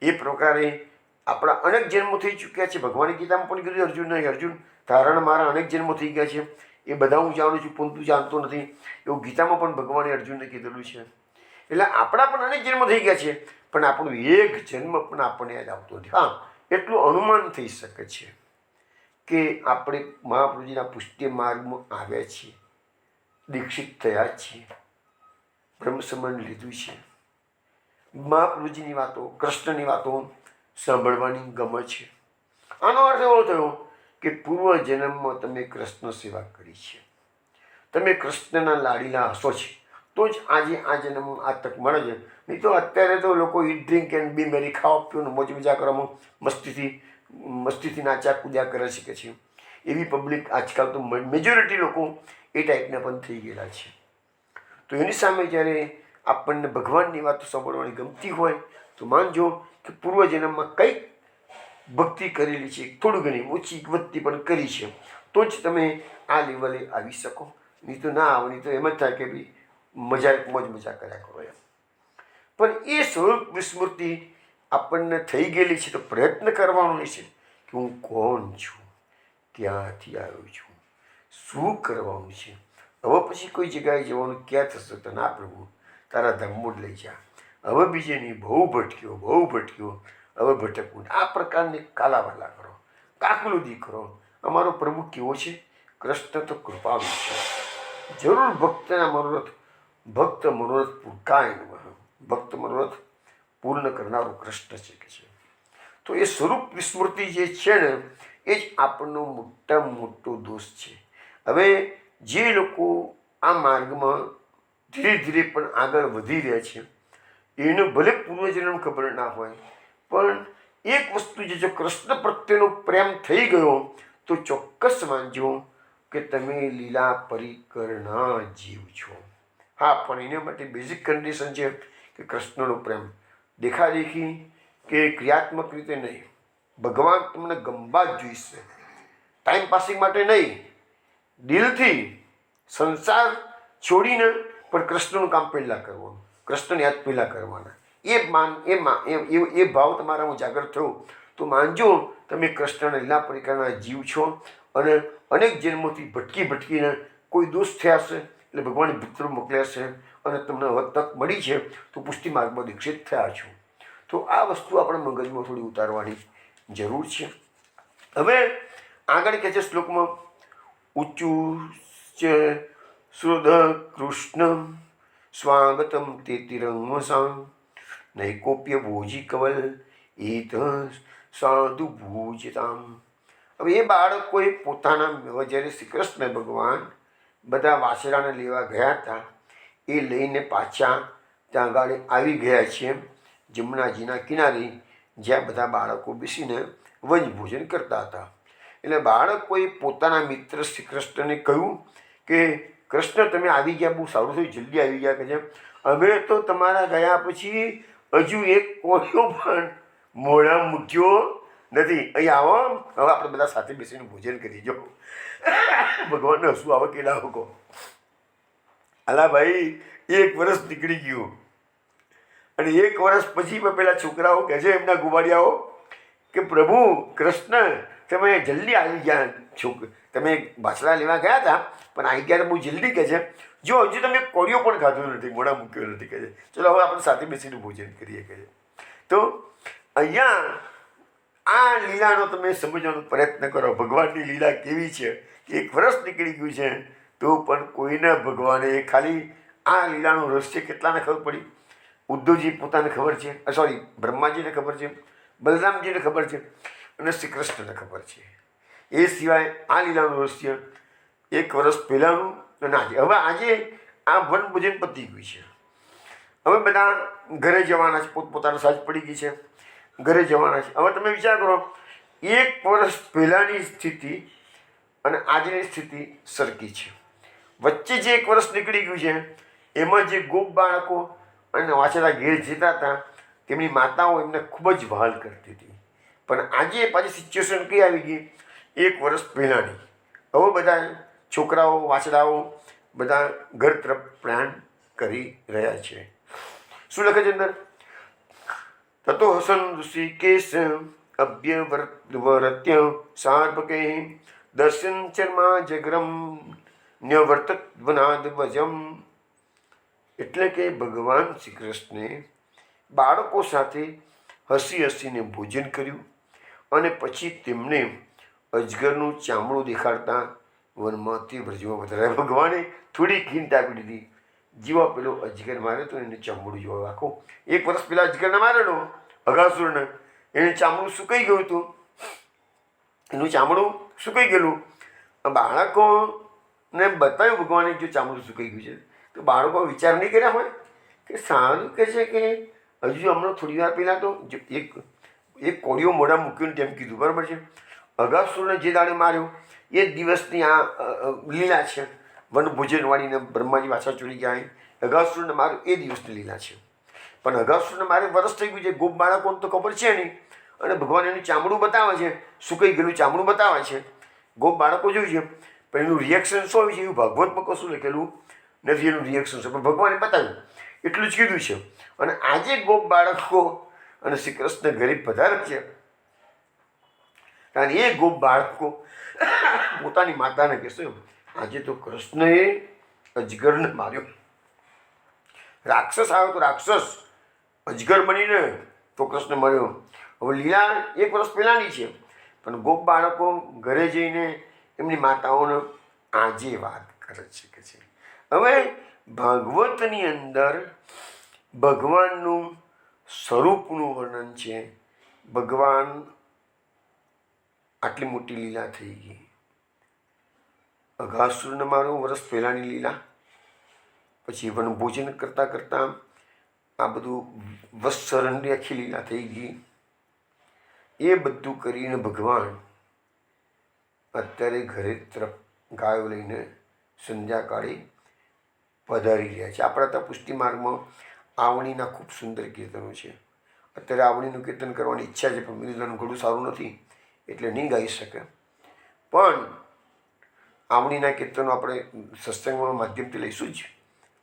એ પ્રકારે આપણા અનેક જન્મો થઈ ચૂક્યા છે. ભગવાન ગીતામાં પણ કીધું અર્જુન નહીં, અર્જુન તારણ મારા અનેક જન્મો થઈ ગયા છે, એ બધા હું જાણું છું પણ તું જાણતો નથી, એવું ગીતામાં પણ ભગવાને અર્જુનને કીધેલું છે. એટલે આપણા પણ અનેક જન્મ થઈ ગયા છે, પણ આપણું એક જન્મ પણ આપણને યાદ આવતો નથી. હા, એટલું અનુમાન થઈ શકે છે કે આપણે મહાપ્રભુજીના પુષ્ટિ માર્ગમાં આવ્યા છીએ, દીક્ષિત થયા છીએ, બ્રહ્મસમન લીધું છે, મહાપ્રભુજીની વાતો, કૃષ્ણની વાતો સાંભળવાની ગમે છે. આનો અર્થ એવો થયો કે પૂર્વ જન્મમાં તમે કૃષ્ણ સેવા કરી છે, તમે કૃષ્ણના લાડીલા હસો છે, તો જ આજે આ જન્મ આ તક મળે છે. નહીં તો અત્યારે તો લોકો ઈટ ડ્રિંક એન્ડ બી મેરી, ખાવા પીવાનું મોજ મજા કરવામાં મસ્તીથી નાચ્યા કૂદ્યા કરે છે કે છે. એવી પબ્લિક આજકાલ તો મેજોરિટી લોકો એ ટાઈપના પણ થઈ ગયેલા છે. તો એની સામે જ્યારે આપણને ભગવાનની વાતો સાંભળવાની ગમતી હોય તો માનજો કે પૂર્વજન્મમાં કંઈક ભક્તિ કરેલી છે, થોડી ઘણી ઓછી વધતી પણ કરી છે, તો જ તમે આ લેવલે આવી શકો. નહીં તો ના આવે, નહીં તો એમ જ થાય કે ભાઈ મોજ મજા કર્યા કરો એમ. પણ એ સ્વરૂપ વિસ્મૃતિ આપણને થઈ ગયેલી છે, તો પ્રયત્ન કરવાનો છે કે હું કોણ છું, ક્યાંથી આવ્યો છું, શું કરવાનું છે. હવે પછી કોઈ જગ્યાએ જવાનું ક્યાં થશે તો ના પ્રભુ તારા ધામમાં જ લઈ જા, હવે બીજે નહીં, બહુ ભટક્યો, હવે ભટકવું. આ પ્રકારની કાલાવાલા કરો, કાકલુદી કરો. અમારો પ્રભુ કેવો છે? કૃષ્ણ તો કૃપાળુ છે. જરૂર ભક્ત મનોરથ પૂરકાય નમઃ. ભક્ત મનોરથ પૂર્ણ કરનારું કૃષ્ણ છે કે છે. તો એ સ્વરૂપ વિસ્મૃતિ જે છે ને, એ જ આપણનો મોટામાં મોટો દોષ છે. હવે જે લોકો આ માર્ગમાં ધીરે ધીરે પણ આગળ વધી રહ્યા છે, એને ભલે પૂર્વજન્મ ખબર ના હોય, પણ એક વસ્તુ જો કૃષ્ણ પ્રત્યેનો પ્રેમ થઈ ગયો તો ચોક્કસ માનજો કે તમે લીલા પરિકરના જીવ છો. હા, પણ એના માટે બેઝિક કન્ડિશન છે કે કૃષ્ણનો પ્રેમ દેખાદેખી કે ક્રિયાત્મક રીતે નહીં. ભગવાન તમને ગમવા જ જોઈશે, ટાઈમ પાસિંગ માટે નહીં, દિલથી સંસાર છોડીને પણ કૃષ્ણનું કામ પહેલાં કરવાનું, કૃષ્ણને યાદ પહેલાં કરવાના. એ ભાવ તમારામાં જાગૃત થયો તો માનજો તમે કૃષ્ણના લીલા પરિકરના જીવ છો. અને અનેક જન્મોથી ભટકીને કોઈ દોષ થયા હશે એટલે ભગવાને પુત્ર મોકલ્યા છે અને તમને હવે તક મળી છે તો પુષ્ટિ માર્ગમાં દીક્ષિત થયા છો. તો આ વસ્તુ આપણે મગજમાં થોડી ઉતારવાની જરૂર છે. હવે આગળ કહે છે શ્લોકમાં, ઊંચું છે શ્રુધ કૃષ્ણ સ્વાગતમ તે તિરંગસામ નૈકોપ્ય ભોજી કવલ એત સાધુ ભૂજતામ. હવે એ બાળકોએ પોતાના જ્યારે શ્રી કૃષ્ણ ભગવાન બધા વાસરાને લેવા ગયા હતા, એ લઈને પાછા ત્યાં આગળ આવી ગયા છે જમુનાજીના કિનારે, જ્યાં બધા બાળકો બેસીને વનભોજન કરતા હતા. એટલે બાળકોએ પોતાના મિત્ર શ્રી કૃષ્ણને કહ્યું કે કૃષ્ણ તમે આવી ગયા, બહુ સારું થયું, જલ્દી આવી ગયા. કે જેમ અમે તો તમારા ગયા પછી હજુ એક કોળિયો પણ મોઢા મૂક્યો નથી. અહીં આવો, હવે આપણે બધા સાથે બેસીને ભોજન કરી જો. ભગવાનને હસવું આવે કે ના કહો. અલા ભાઈ, 1 વર્ષ નીકળી ગયું અને 1 વર્ષ પછી પેલા છોકરાઓ કહે છે એમના ગુવાડિયાઓ કે પ્રભુ કૃષ્ણ તમે જલ્દી આવી ગયા, તમે વાછડા લેવા ગયા હતા પણ આવી ગયા બહુ જલ્દી કહે છે, જો હજુ તમે કોળિયો પણ ખાધો નથી, મોઢા મૂક્યો નથી કહે છે, ચલો હવે આપણે સાથે બેસીને ભોજન કરીએ કહે છે. તો અહીંયા આ લીલાનો તમે સમજવાનો પ્રયત્ન કરો. ભગવાનની લીલા કેવી છે. 1 વર્ષ નીકળી ગયું છે તો પણ કોઈને ભગવાને ખાલી આ લીલાનું રહસ્ય કેટલાને ખબર પડી? ઉદ્ધવજી પોતાને ખબર છે, સોરી બ્રહ્માજીને ખબર છે, બલરામજીને ખબર છે અને શ્રી કૃષ્ણને ખબર છે. એ સિવાય આ લીલાનું રહસ્ય 1 વર્ષ પહેલાંનું અને આજે. હવે આજે આ વનભોજન પતી ગયું છે. હવે બધા ઘરે જવાના છે, પોતપોતાના સાજ પડી ગઈ છે, ઘરે જવાના છે. હવે તમે વિચાર કરો, 1 વર્ષ પહેલાંની સ્થિતિ અને આજની સ્થિતિ સરખી છે. વચ્ચે જે 1 વર્ષ નીકળી ગયું છે એમાં જે ગોપ બાળકો અને વાછડા ઘેર જતા હતા તેમની માતાઓ એમને ખૂબ જ વહાલ કરતી હતી. પણ આજે પાછી સિચ્યુએશન કઈ આવી ગઈ? 1 વર્ષ પહેલાંની. હવે બધા છોકરાઓ વાછડાઓ બધા ઘર તરફ પ્રયાણ કરી રહ્યા છે. શું લખે છે અંદર? તતો હસન ઋષિકેશ અભ્યવર્ત્ય સાર્ભકે દર્શન ચર્મા જગરમ ન્યવર્તત વનાદ વજમ. એટલે કે ભગવાન શ્રી કૃષ્ણે બાળકો સાથે હસી હસીને ભોજન કર્યું અને પછી તેમને અજગરનું ચામડું દેખાડતા વનમાંથી વ્રજમાં વધાર્યા. ભગવાને થોડી હિંટ આપી દીધી, જેવા પેલો અજગર માર્યો તો એને ચામડું જોવા આખો 1 વર્ષ પહેલાં અજગરને મારેલો અઘાસુરને, એને ચામડું સુકાઈ ગયું હતું, એનું ચામડું સુકાઈ ગયેલું. બાળકોને બતાવ્યું ભગવાને જો ચામડું સુકાઈ ગયું છે તો બાળકો વિચાર નહીં કર્યા હોય કે સારું કહે છે કે હજુ હમણાં થોડી વાર પહેલાં તો એક કોળિયો મોઢા મૂક્યું તેમ કીધું, બરાબર છે. અઘાસુરને જે દાડે માર્યો એ જ દિવસની આ લીલા છે. વનભોજનવાળીને બ્રહ્માજી વાછા ચોરી ગયા, અઘાસુરને માર્યો એ દિવસની લીલા છે. પણ અઘાસુરને મારે વરસ થઈ ગયું છે, ગોપ બાળકોને તો ખબર છે નહીં. અને ભગવાન એનું ચામડું બતાવે છે, સુકાઈ ગયેલું ચામડું બતાવે છે. ગોપ બાળકો જોયું છે પણ એનું રિએક્શન શું હોય છે એવું ભાગવતમાં કશું લખેલું નથી. એનું રિએક્શન છે પણ ભગવાને બતાવ્યું, એટલું જ કીધું છે. અને આજે ગોપ બાળકો અને શ્રી કૃષ્ણ ઘરે પધારે છે કારણ એ ગોપ બાળકો પોતાની માતાને કહેશે, આજે તો કૃષ્ણએ અજગરને માર્યો. રાક્ષસ આવ્યો તો રાક્ષસ અજગર બનીને તો કૃષ્ણ માર્યો. હવે લીલા 1 વર્ષ પહેલાંની છે પણ ગોપ બાળકો ઘરે જઈને એમની માતાઓને આજે વાત કરે છે કે છે. હવે ભાગવતની અંદર ભગવાનનું સ્વરૂપનું વર્ણન છે. ભગવાન આટલી મોટી લીલા થઈ ગઈ. અઘાસુરને મારો વર્ષ પહેલાંની લીલા, પછી વનભોજન કરતાં કરતાં આ બધું વત્સરની આખી લીલા થઈ ગઈ. એ બધું કરીને ભગવાન અત્યારે ઘરે તરફ ગાયો લઈને સંધ્યાકાળે પધારી રહ્યા છે. આપણા ત્યાં પુષ્ટિ માર્ગમાં આવણીના ખૂબ સુંદર કીર્તનો છે. અત્યારે આવણીનું કીર્તન કરવાની ઈચ્છા છે પણ મિલનનું ઘણું સારું નથી એટલે નહીં ગાઈ શકે. પણ આવણીના કીર્તનો આપણે સત્સંગના માધ્યમથી લઈશું જ.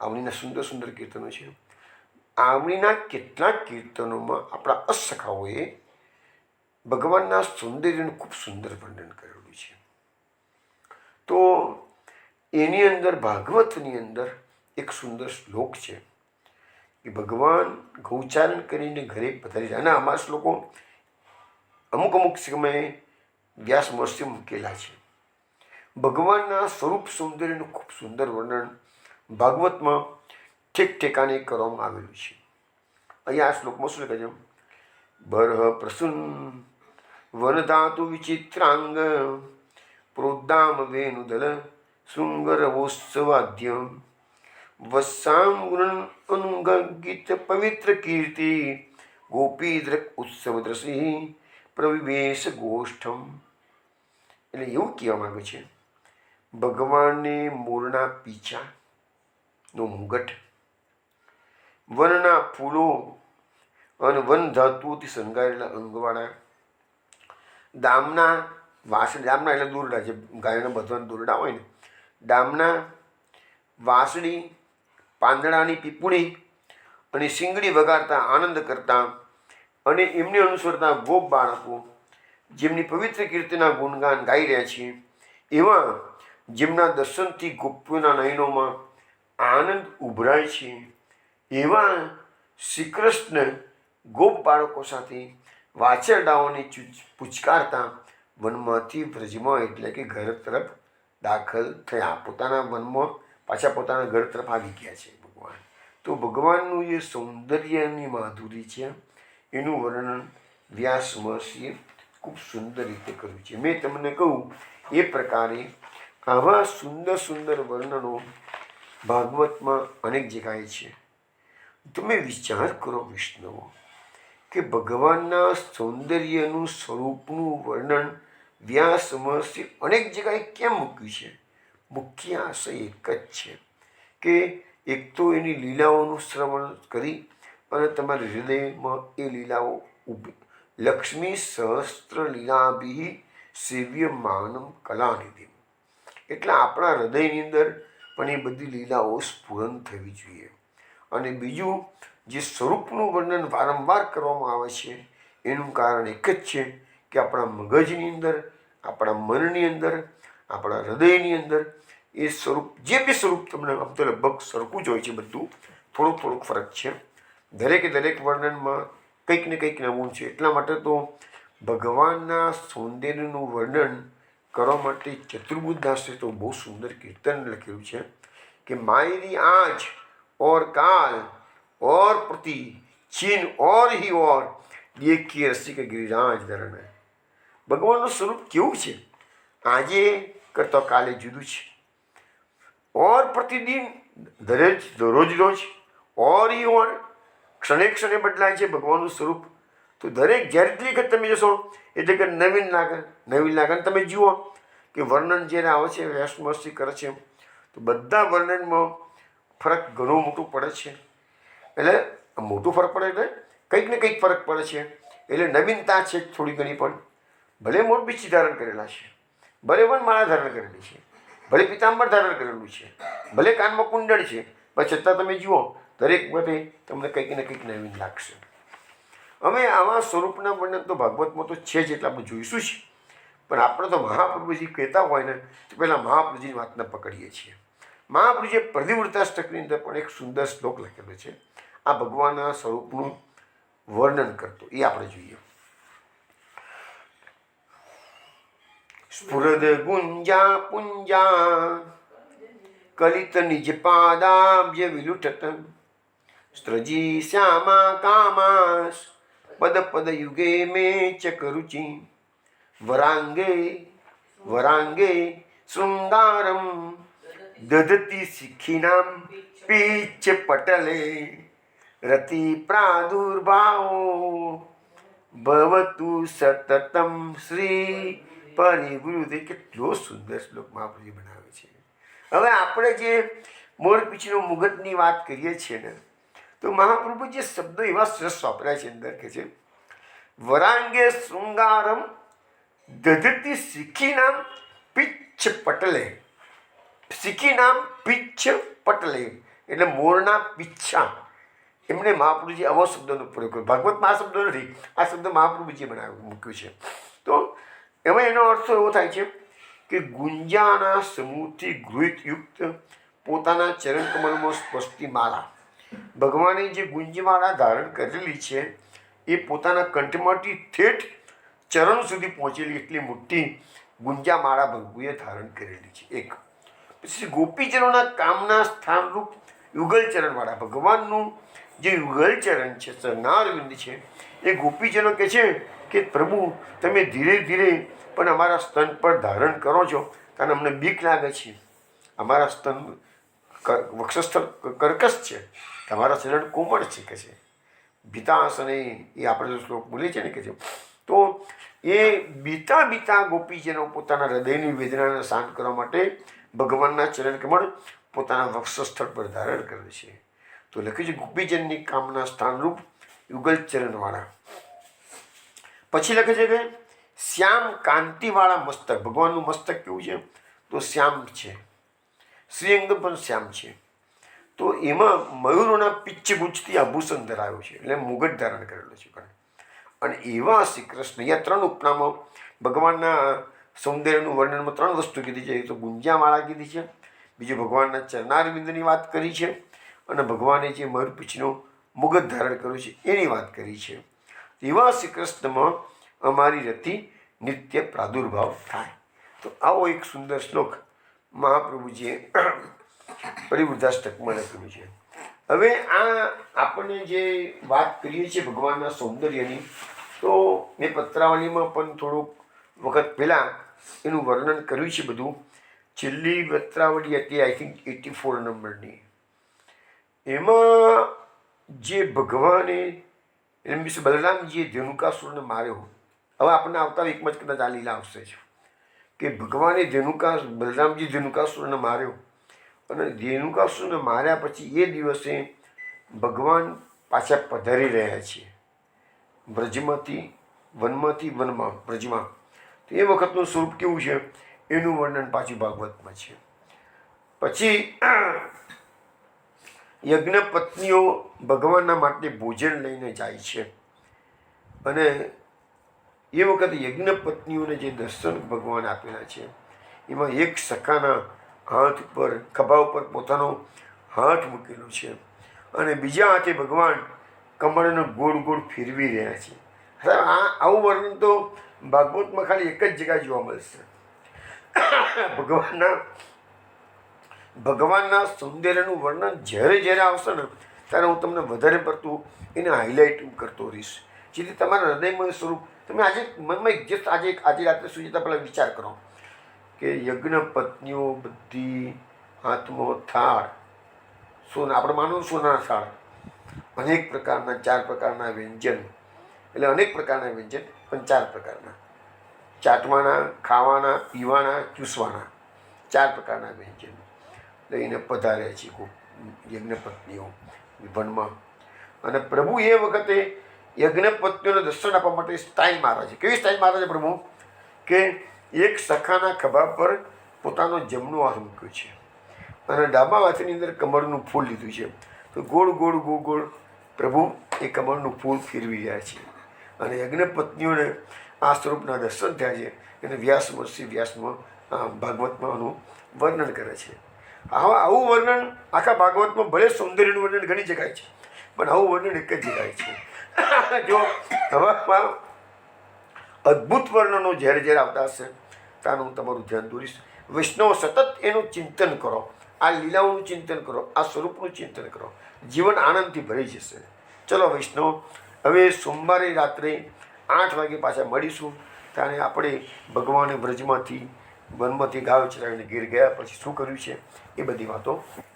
આવણીના સુંદર સુંદર કીર્તનો છે. આવણીના કેટલાક કીર્તનોમાં આપણા અસખાઓએ ભગવાનના સૌંદર્યનું ખૂબ સુંદર વર્ણન કરેલું છે. તો એની અંદર ભાગવતની અંદર એક સુંદર શ્લોક છે કે ભગવાન ગૌચારણ કરીને ઘરે પધારી જાય. અને આમાં શ્લોકો અમુક અમુક સમયે વ્યાસ મહર્ષિએ મૂકેલા છે. ભગવાનના સ્વરૂપ સૌંદર્યનું ખૂબ સુંદર વર્ણન ભાગવતમાં ઠેક ઠેકાને કરવામાં આવેલું છે. અહીંયા આ શ્લોકમાં શું લખે છે? બરહ પ્રસુન વનધાતુ વિચિત્રાંગ પ્રોદ્દામ વેનુદલ શૃંગરવોત્સવાદ્ય વત્સાંગુણ અનુગીત પવિત્ર કીર્તિ ગોપીદ્રક ઉત્સવ દ્રસી પ્રવિવેશ ગોષ્ઠમ. એટલે એવું કહેવા માગે છે ભગવાનને મોરના પીછાનો મુગટ, વનના ફૂલો અને વન ધાતુઓથી શણગારેલા અંગવાળા, દામના વાસળી, દામના એટલે દોરડા છે, ગાયોને બધવાના દોરડા હોય ને, દામના વાસળી, પાંદડાની પીપુડી અને શીંગડી વગાડતા આનંદ કરતા અને એમને અનુસરતા ગોપ બાળકો જેમની પવિત્ર કીર્તિના ગુણગાન ગાઈ રહ્યા છીએ એવા જેમના દર્શનથી ગોપીઓના નયનોમાં આનંદ ઉભરાય છે, એવા શ્રી કૃષ્ણ ગોપ બાળકો સાથે વાછરડાઓને પૂચકારતા વનમાંથી વ્રજમાં એટલે કે ઘર તરફ દાખલ થયા. પોતાના વનમાં પાછા પોતાના ઘર તરફ આવી ગયા છે ભગવાન. તો ભગવાનનું જે સૌંદર્યની માધુરી છે એનું વર્ણન વ્યાસ મહર્ષિએ ખૂબ સુંદર રીતે કર્યું છે. મેં તમને કહું એ પ્રકારે આવા સુંદર સુંદર વર્ણનો ભાગવતમાં અનેક જગ્યાએ છે. તમે વિચાર કરો વિષ્ણુઓ કે ભગવાનના સૌંદર્યનું સ્વરૂપનું વર્ણન વ્યાસ મહર્ષિ અનેક જગ્યાએ કેમ મૂક્યું છે? મુખ્ય આશય એક જ છે કે એક તો એની લીલાઓનું શ્રવણ કરી અને તમારા હૃદયમાં એ લીલાઓ ઊભી. લક્ષ્મી સહસ્ત્ર લીલાભિ સેવ્ય માનમ કલાનિધિ, એટલે આપણા હૃદયની અંદર પણ એ બધી લીલાઓ સ્ફુરન થવી જોઈએ. અને બીજું, જે સ્વરૂપનું વર્ણન વારંવાર કરવામાં આવે છે એનું કારણ એક જ છે કે આપણા મગજની અંદર, આપણા મનની અંદર, આપણા હૃદયની અંદર એ સ્વરૂપ, જે બી સ્વરૂપ તમને આમ તો લગભગ સરખું જ હોય છે, બધું થોડુંક ફરક છે. દરેક વર્ણનમાં કંઈક ને કંઈક નવું છે. એટલા માટે તો ભગવાનના સૌંદર્યનું વર્ણન કરવા માટે ચતુર્બુદ્ધદાસે તો બહુ સુંદર કીર્તન લખ્યું છે કે માયરી આજ और काल और प्रति चीन और ही और देखिए रसिक गिरिराज धरण. ભગવાનનું સ્વરૂપ કેવું છે? આજે કરતો કાલે જુદું છે. ઓર પ્રતિદિન, રોજ ઓર ही और ક્ષણે ક્ષણે બદલાય છે ભગવાનનું સ્વરૂપ. તો દરેક જ્યારે વખત તમે જશો એટલે કે નવીન લાગે. તમે જુઓ કે વર્ણન જ્યારે આવે છે વ્યાસ મહર્ષિ કરે છે તો બધા વર્ણનમાં ફરક ઘણું મોટું પડે છે. એટલે મોટું ફરક પડે એટલે કંઈક ને કંઈક ફરક પડે છે. એટલે નવીનતા છે થોડી ઘણી, પણ ભલે મોટ બીછી ધારણ કરેલા છે, ભલે વનમાળા ધારણ કરેલી છે, ભલે પિતાંબર ધારણ કરેલું છે, ભલે કાનમાં કુંડળ છે, પણ છતાં તમે જુઓ દરેક માટે તમને કંઈક ને કંઈક નવીન લાગશે. અમે આવા સ્વરૂપના વર્ણન તો ભાગવતમાં તો છે જ, એટલે આપણે જોઈશું જ. પણ આપણે તો મહાપ્રભુજી કહેતા હોય ને તો પહેલાં મહાપ્રભુજીની વાતને પકડીએ છીએ. મહાપ્રભુજીએ પ્રતિવૃત્તાષ્ટકની અંદર પણ એક સુંદર શ્લોક લખેલો છે આ ભગવાનના સ્વરૂપનું વર્ણન કરતો, એ આપણે જોઈએ. સ્ફુરદ ગુંજા પુંજા કલિત નિજ પાદાબ્જ વિલુઠત સ્ત્રજી શ્યામા કામાસ પદ પદ યુગે મે ચકરુચિ વરાંગે શૃંગારમ દધતી શિખિનામ પીચ પટલે રતિ પ્રાદુર્ભાવો ભવતુ સતતમ શ્રી પરિવૃદ્ધિ. કેટલો સુંદર શ્લોક મહાપ્રભુજી બનાવે છે. હવે આપણે જે મોરપીંછીનો મુગટની વાત કરીએ છીએ ને, તો મહાપ્રભુ જે શબ્દો એવા સરસ વાપર્યા છે અંદર કે છે વરાંગે શૃંગારમ દધતી શિખિનામ પિચ્છ પટલે. શિખિનામ પિચ્છ પટલે એટલે મોરના પીછા. એમને મહાપ્રભુજી આવો શબ્દનો પ્રયોગ કર્યો. ભાગવતમાં આ શબ્દ નથી, આ શબ્દ મહાપ્રભુજીએ મૂક્યું છે. તો એમાં એનો અર્થ એવો થાય છે કે ગુંજાના સમૂહથી ગૃહિતયુક્ત પોતાના ચરણ કમલમાં સ્પષ્ટી માળા. ભગવાને જે ગુંજમાળા ધારણ કરેલી છે એ પોતાના કંઠમાંથી ઠેઠ ચરણ સુધી પહોંચેલી એટલી મોટી ગુંજામાળા ભગુએ ધારણ કરેલી છે. એક પછી ગોપીજનોના કામના સ્થાનરૂપ યુગલ ચરણવાળા ભગવાનનું જે યુગલ ચરણ છે, ચરણારવિંદ છે, એ ગોપીજનો કહે છે કે પ્રભુ તમે ધીરે ધીરે પણ અમારા સ્તન પર ધારણ કરો છો કારણ અમને બીક લાગે છે. અમારા સ્તન વક્ષસ્થળ કર્કશ છે, તમારા ચરણ કોમળ છે કે છે. ભીતાસને એ આપણે જો શ્લોક બોલીએ છીએ ને કે છે, તો એ બીતા ગોપીજનો પોતાના હૃદયની વેદનાને શાંત કરવા માટે ભગવાનના ચરણ કમળ પોતાના વક્ષસ્થળ પર ધારણ કરે છે. તો લખ્યું છે ગોપીજનની કામના સ્થાનરૂપ યુગલ ચરણવાળા. પછી લખે છે કે શ્યામ કાંતિવાળા મસ્તક. ભગવાનનું મસ્તક કેવું છે? તો શ્યામ છે, શ્રીઅંગ પણ શ્યામ છે. તો એમાં મયુરોના પિચ્છ ગુંજથી આભૂષણ ધરાવ્યો છે, એટલે મુગટ ધારણ કરેલો છે. અને એવા શ્રી કૃષ્ણ, અહીંયા 3 ઉપનામો ભગવાનના સૌંદર્યનું વર્ણનમાં 3 વસ્તુ કીધી છે. એક તો ગુંજામાળા કીધી છે, બીજું ભગવાનના ચરણારવિંદની વાત કરી છે, અને ભગવાને જે મયુરપીંછનું મુગટ ધારણ કર્યું છે એની વાત કરી છે. એવા શ્રી કૃષ્ણમાં અમારી રતિ નિત્ય પ્રાદુર્ભાવ થાય. તો આવો એક સુંદર શ્લોક મહાપ્રભુજીએ પરિવૃદ્ધાષ્ટકમાં લખ્યું છે. હવે આ આપણને જે વાત કરીએ છીએ ભગવાનના સૌંદર્યની, તો મેં પત્રાવલીમાં પણ થોડુંક વખત પહેલાં એનું વર્ણન કર્યું છે બધું. છેલ્લી પત્રાવલી હતી આઈ થિંક 84 નંબરની. એમાં જે ભગવાને મીન્સ બલરામજીએ ધેનુકાસુરને માર્યો. હવે આપણને આવતા વીકમાં જ કદાચ આ લીલા આવશે છે કે ભગવાને બલરામજી ધેનુકાસુરને માર્યો, અને ધેનુકાસુરને માર્યા પછી એ દિવસે ભગવાન પાછા પધારી રહ્યા છે બ્રજમાંથી વનમાં બ્રજમાં. તો એ વખતનું સ્વરૂપ કેવું છે એનું વર્ણન પાછું ભાગવતમાં છે. પછી યજ્ઞપત્નીઓ ભગવાનના માટે ભોજન લઈને જાય છે, અને એ વખતે યજ્ઞપત્નીઓને જે દર્શન ભગવાન આપેલા છે એમાં એક સખાના હાથ પર ખભા ઉપર પોતાનો હાથ મૂકેલો છે, અને બીજા હાથે ભગવાન કમળનો ગોળ ગોળ ફેરવી રહ્યા છે. આવું વર્ણન તો ભાગવતમાં ખાલી એક જ જગ્યાએ જોવા મળશે. ભગવાનના સૌંદર્યનું વર્ણન જ્યારે આવશે ને ત્યારે હું તમને વધારે પડતું એને હાઇલાઇટ કરતો રહીશ, જેથી તમારા હૃદયમાં સ્વરૂપ તમે આજે મનમાં જસ્ટ આજે રાત્રે સુઈ જતા પહેલાં વિચાર કરો કે યજ્ઞ પત્નીઓ બધી હાથમાં થાળ, સોના, આપણે માનો સોનાના થાળ, અનેક પ્રકારના 4 પ્રકારના વ્યંજન, એટલે અનેક પ્રકારના વ્યંજન પણ 4 પ્રકારના, ચાટવાના, ખાવાના, પીવાના, ચૂસવાના 4 પ્રકારના વ્યંજન લઈને પધાર્યા છે યજ્ઞપત્નીઓ વનમાં. અને પ્રભુ એ વખતે યજ્ઞપત્નીઓને દર્શન આપવા માટે સ્ટાઇલ મારે છે. કેવી સ્ટાઇલ મારે છે પ્રભુ? કે એક સખાના ખભા પર પોતાનો જમણો હાથ મૂક્યો છે, અને ડાબા હાથની અંદર કમળનું ફૂલ લીધું છે. તો ગોળ ગોળ ગોળ ગોળ પ્રભુ એ કમળનું ફૂલ ફેરવી રહ્યા છે, અને યજ્ઞપત્નીઓને આ સ્વરૂપના દર્શન થયા છે. એને વ્યાસમાં ભાગવતમાં આનું વર્ણન કરે છે. આવું વર્ણન આખા ભાગવતમાં ભલે સૌંદર્યનું વર્ણન ઘણી જગ્યાએ છે, પણ આવું વર્ણન એક જ જગ્યાએ છે. જો હવામાં અદ્ભુત વર્ણનો જ્યારે આવતા હશે ત્યારે હું તમારું ધ્યાન દોરીશ. વૈષ્ણવ સતત એનું ચિંતન કરો, આ લીલાઓનું ચિંતન કરો, આ સ્વરૂપનું ચિંતન કરો, જીવન આનંદથી ભરી જશે. ચલો વૈષ્ણવ, હવે સોમવારે રાત્રે 8 વાગે પાછા મળીશું. ત્યારે આપણે ભગવાને બ્રજમાંથી વનમાંથી ગાયો ચરાવીને ઘેર ગયા પછી શું કર્યું છે એ બધી વાતો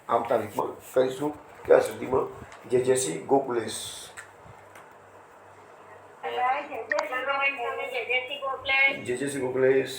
આવતા વીકમાં કરીશું. ત્યાં સુધીમાં જય શ્રી ગોકુલેશ. જય શ્રી ગોકુલેશ.